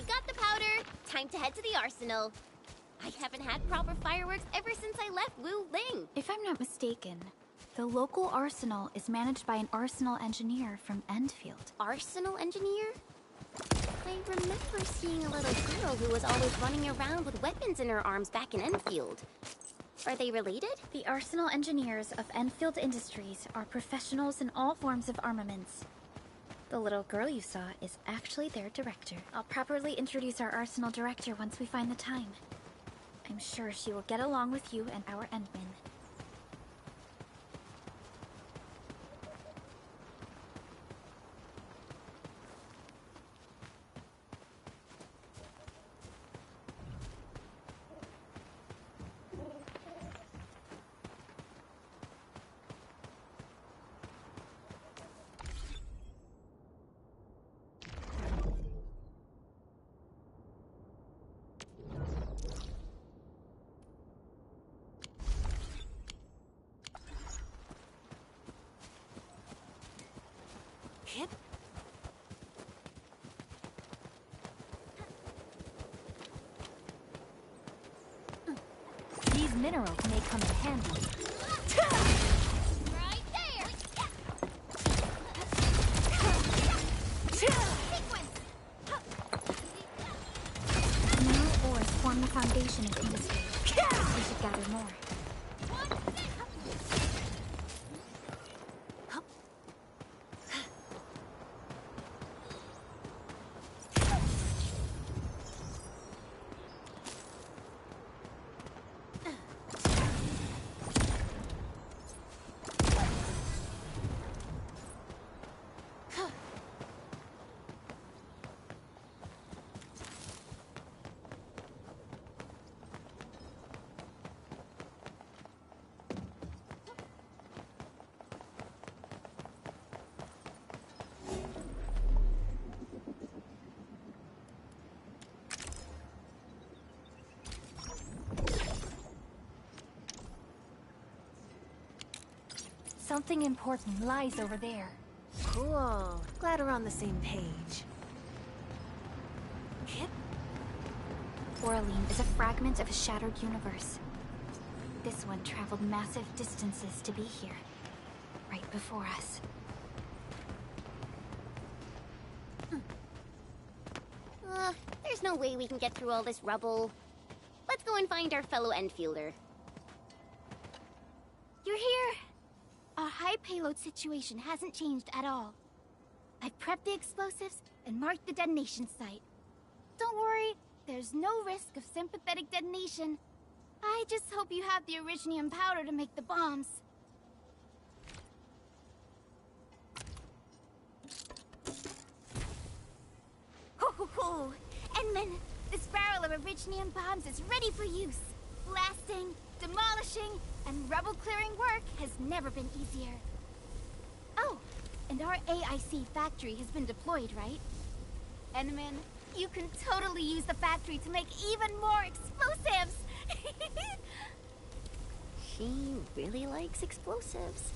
Got the powder. Time to head to the arsenal. I haven't had proper fireworks ever since I left Wu Ling. If I'm not mistaken, The local arsenal is managed by an arsenal engineer from Endfield. Arsenal engineer? I remember seeing a little girl who was always running around with weapons in her arms back in Enfield. Are they related? The arsenal engineers of Enfield Industries are professionals in all forms of armaments. The little girl you saw is actually their director. I'll properly introduce our arsenal director once we find the time. I'm sure she will get along with you and our Endman. Kip? These minerals may come in handy. Right there! Mineral ores form the foundation of industry. We should gather more. Something important lies over there. Cool. Glad we're on the same page. Kip? Oraline is a fragment of a shattered universe. This one traveled massive distances to be here, right before us. There's no way we can get through all this rubble. Let's go and find our fellow Enfielder. You're here! Our high payload situation hasn't changed at all. I've prepped the explosives and marked the detonation site. Don't worry, there's no risk of sympathetic detonation. I just hope you have the originium powder to make the bombs. Ho! Endman, this barrel of originium bombs is ready for use. Blasting, demolishing, and rubble-clearing work has never been easier. Oh, and our AIC factory has been deployed, right? Endman, you can totally use the factory to make even more explosives! She really likes explosives.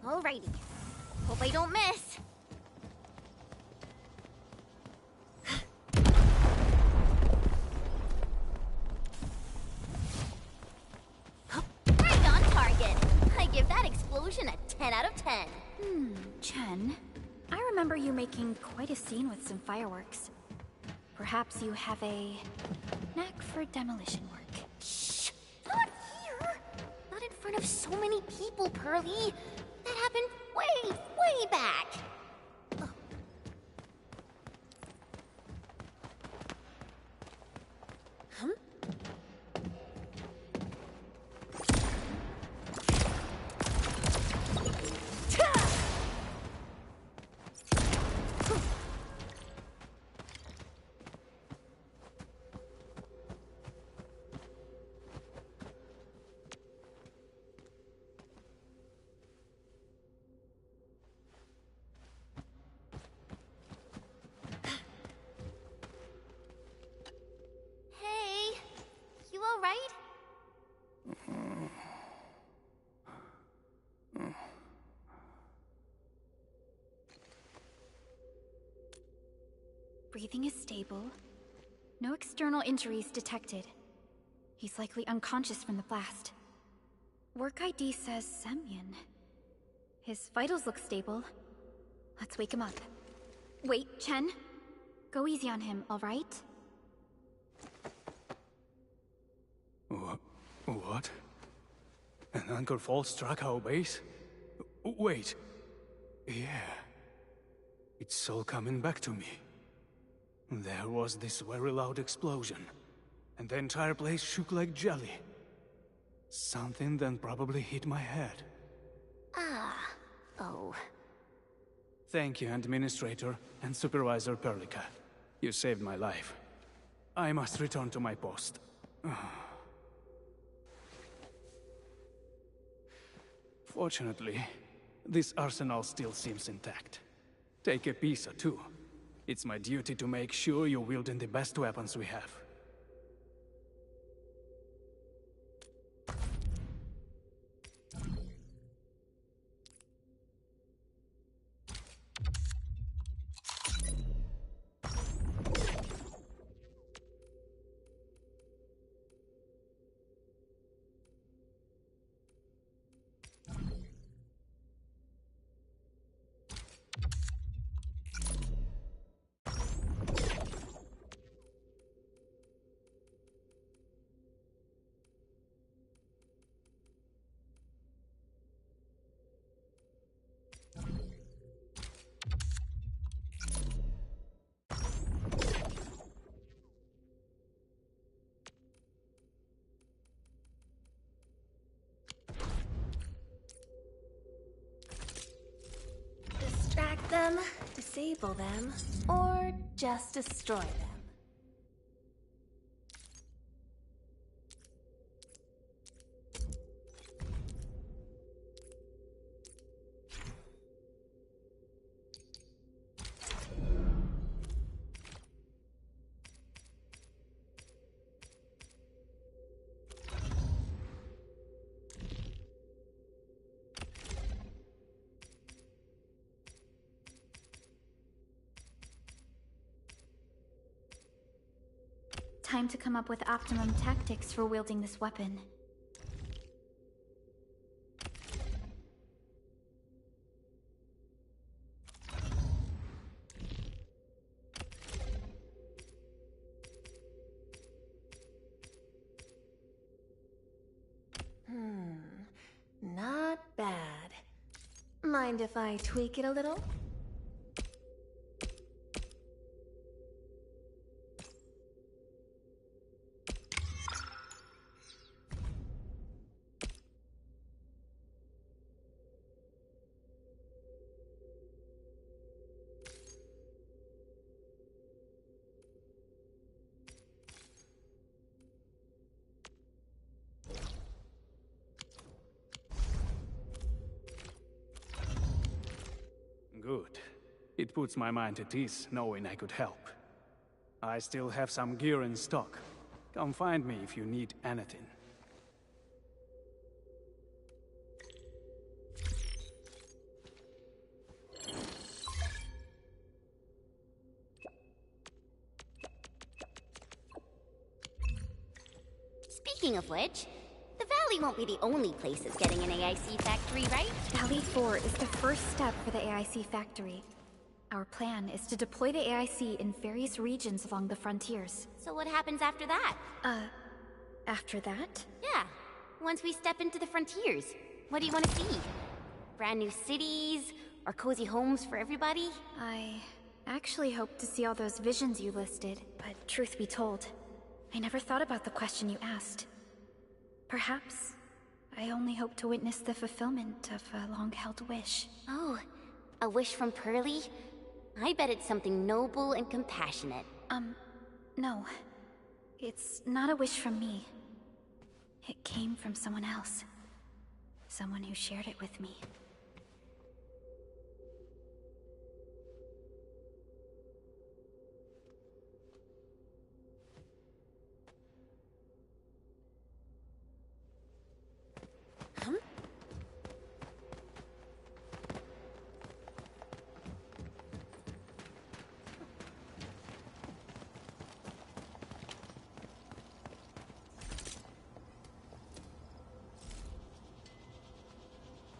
Alrighty. Hope I don't miss. Right on target. I give that explosion a 10 out of 10. Chen, I remember you making quite a scene with some fireworks. Perhaps you have a knack for demolition work. Shh! Not here! Not in front of so many people, Pearly. That happened way back. Breathing is stable. No external injuries detected. He's likely unconscious from the blast. Work ID says Semyon. His vitals look stable. Let's wake him up. Wait, Chen. Go easy on him, all right? What? An anchor fault struck our base? Wait. Yeah. It's all coming back to me. There was this very loud explosion, and the entire place shook like jelly. Something then probably hit my head. Ah. Oh. Thank you, Administrator and Supervisor Perlica. You saved my life. I must return to my post. Fortunately, this arsenal still seems intact. Take a piece or two. It's my duty to make sure you're wielding the best weapons we have. Distract them, disable them, or just destroy them. Time to come up with optimum tactics for wielding this weapon. Not bad. Mind if I tweak it a little? Good. It puts my mind at ease knowing I could help. I still have some gear in stock. Come find me if you need anything. Speaking of which, the Valley won't be the only place that's getting an AIC factory, right? Valley 4 is the first step for the AIC factory. Our plan is to deploy the AIC in various regions along the frontiers. So what happens after that? After that? Yeah, once we step into the frontiers. What do you want to see? Brand new cities? Or cozy homes for everybody? I actually hoped to see all those visions you listed, but truth be told, I never thought about the question you asked. Perhaps I only hope to witness the fulfillment of a long-held wish. Oh, a wish from Pearly? I bet it's something noble and compassionate. No. It's not a wish from me. It came from someone else. Someone who shared it with me.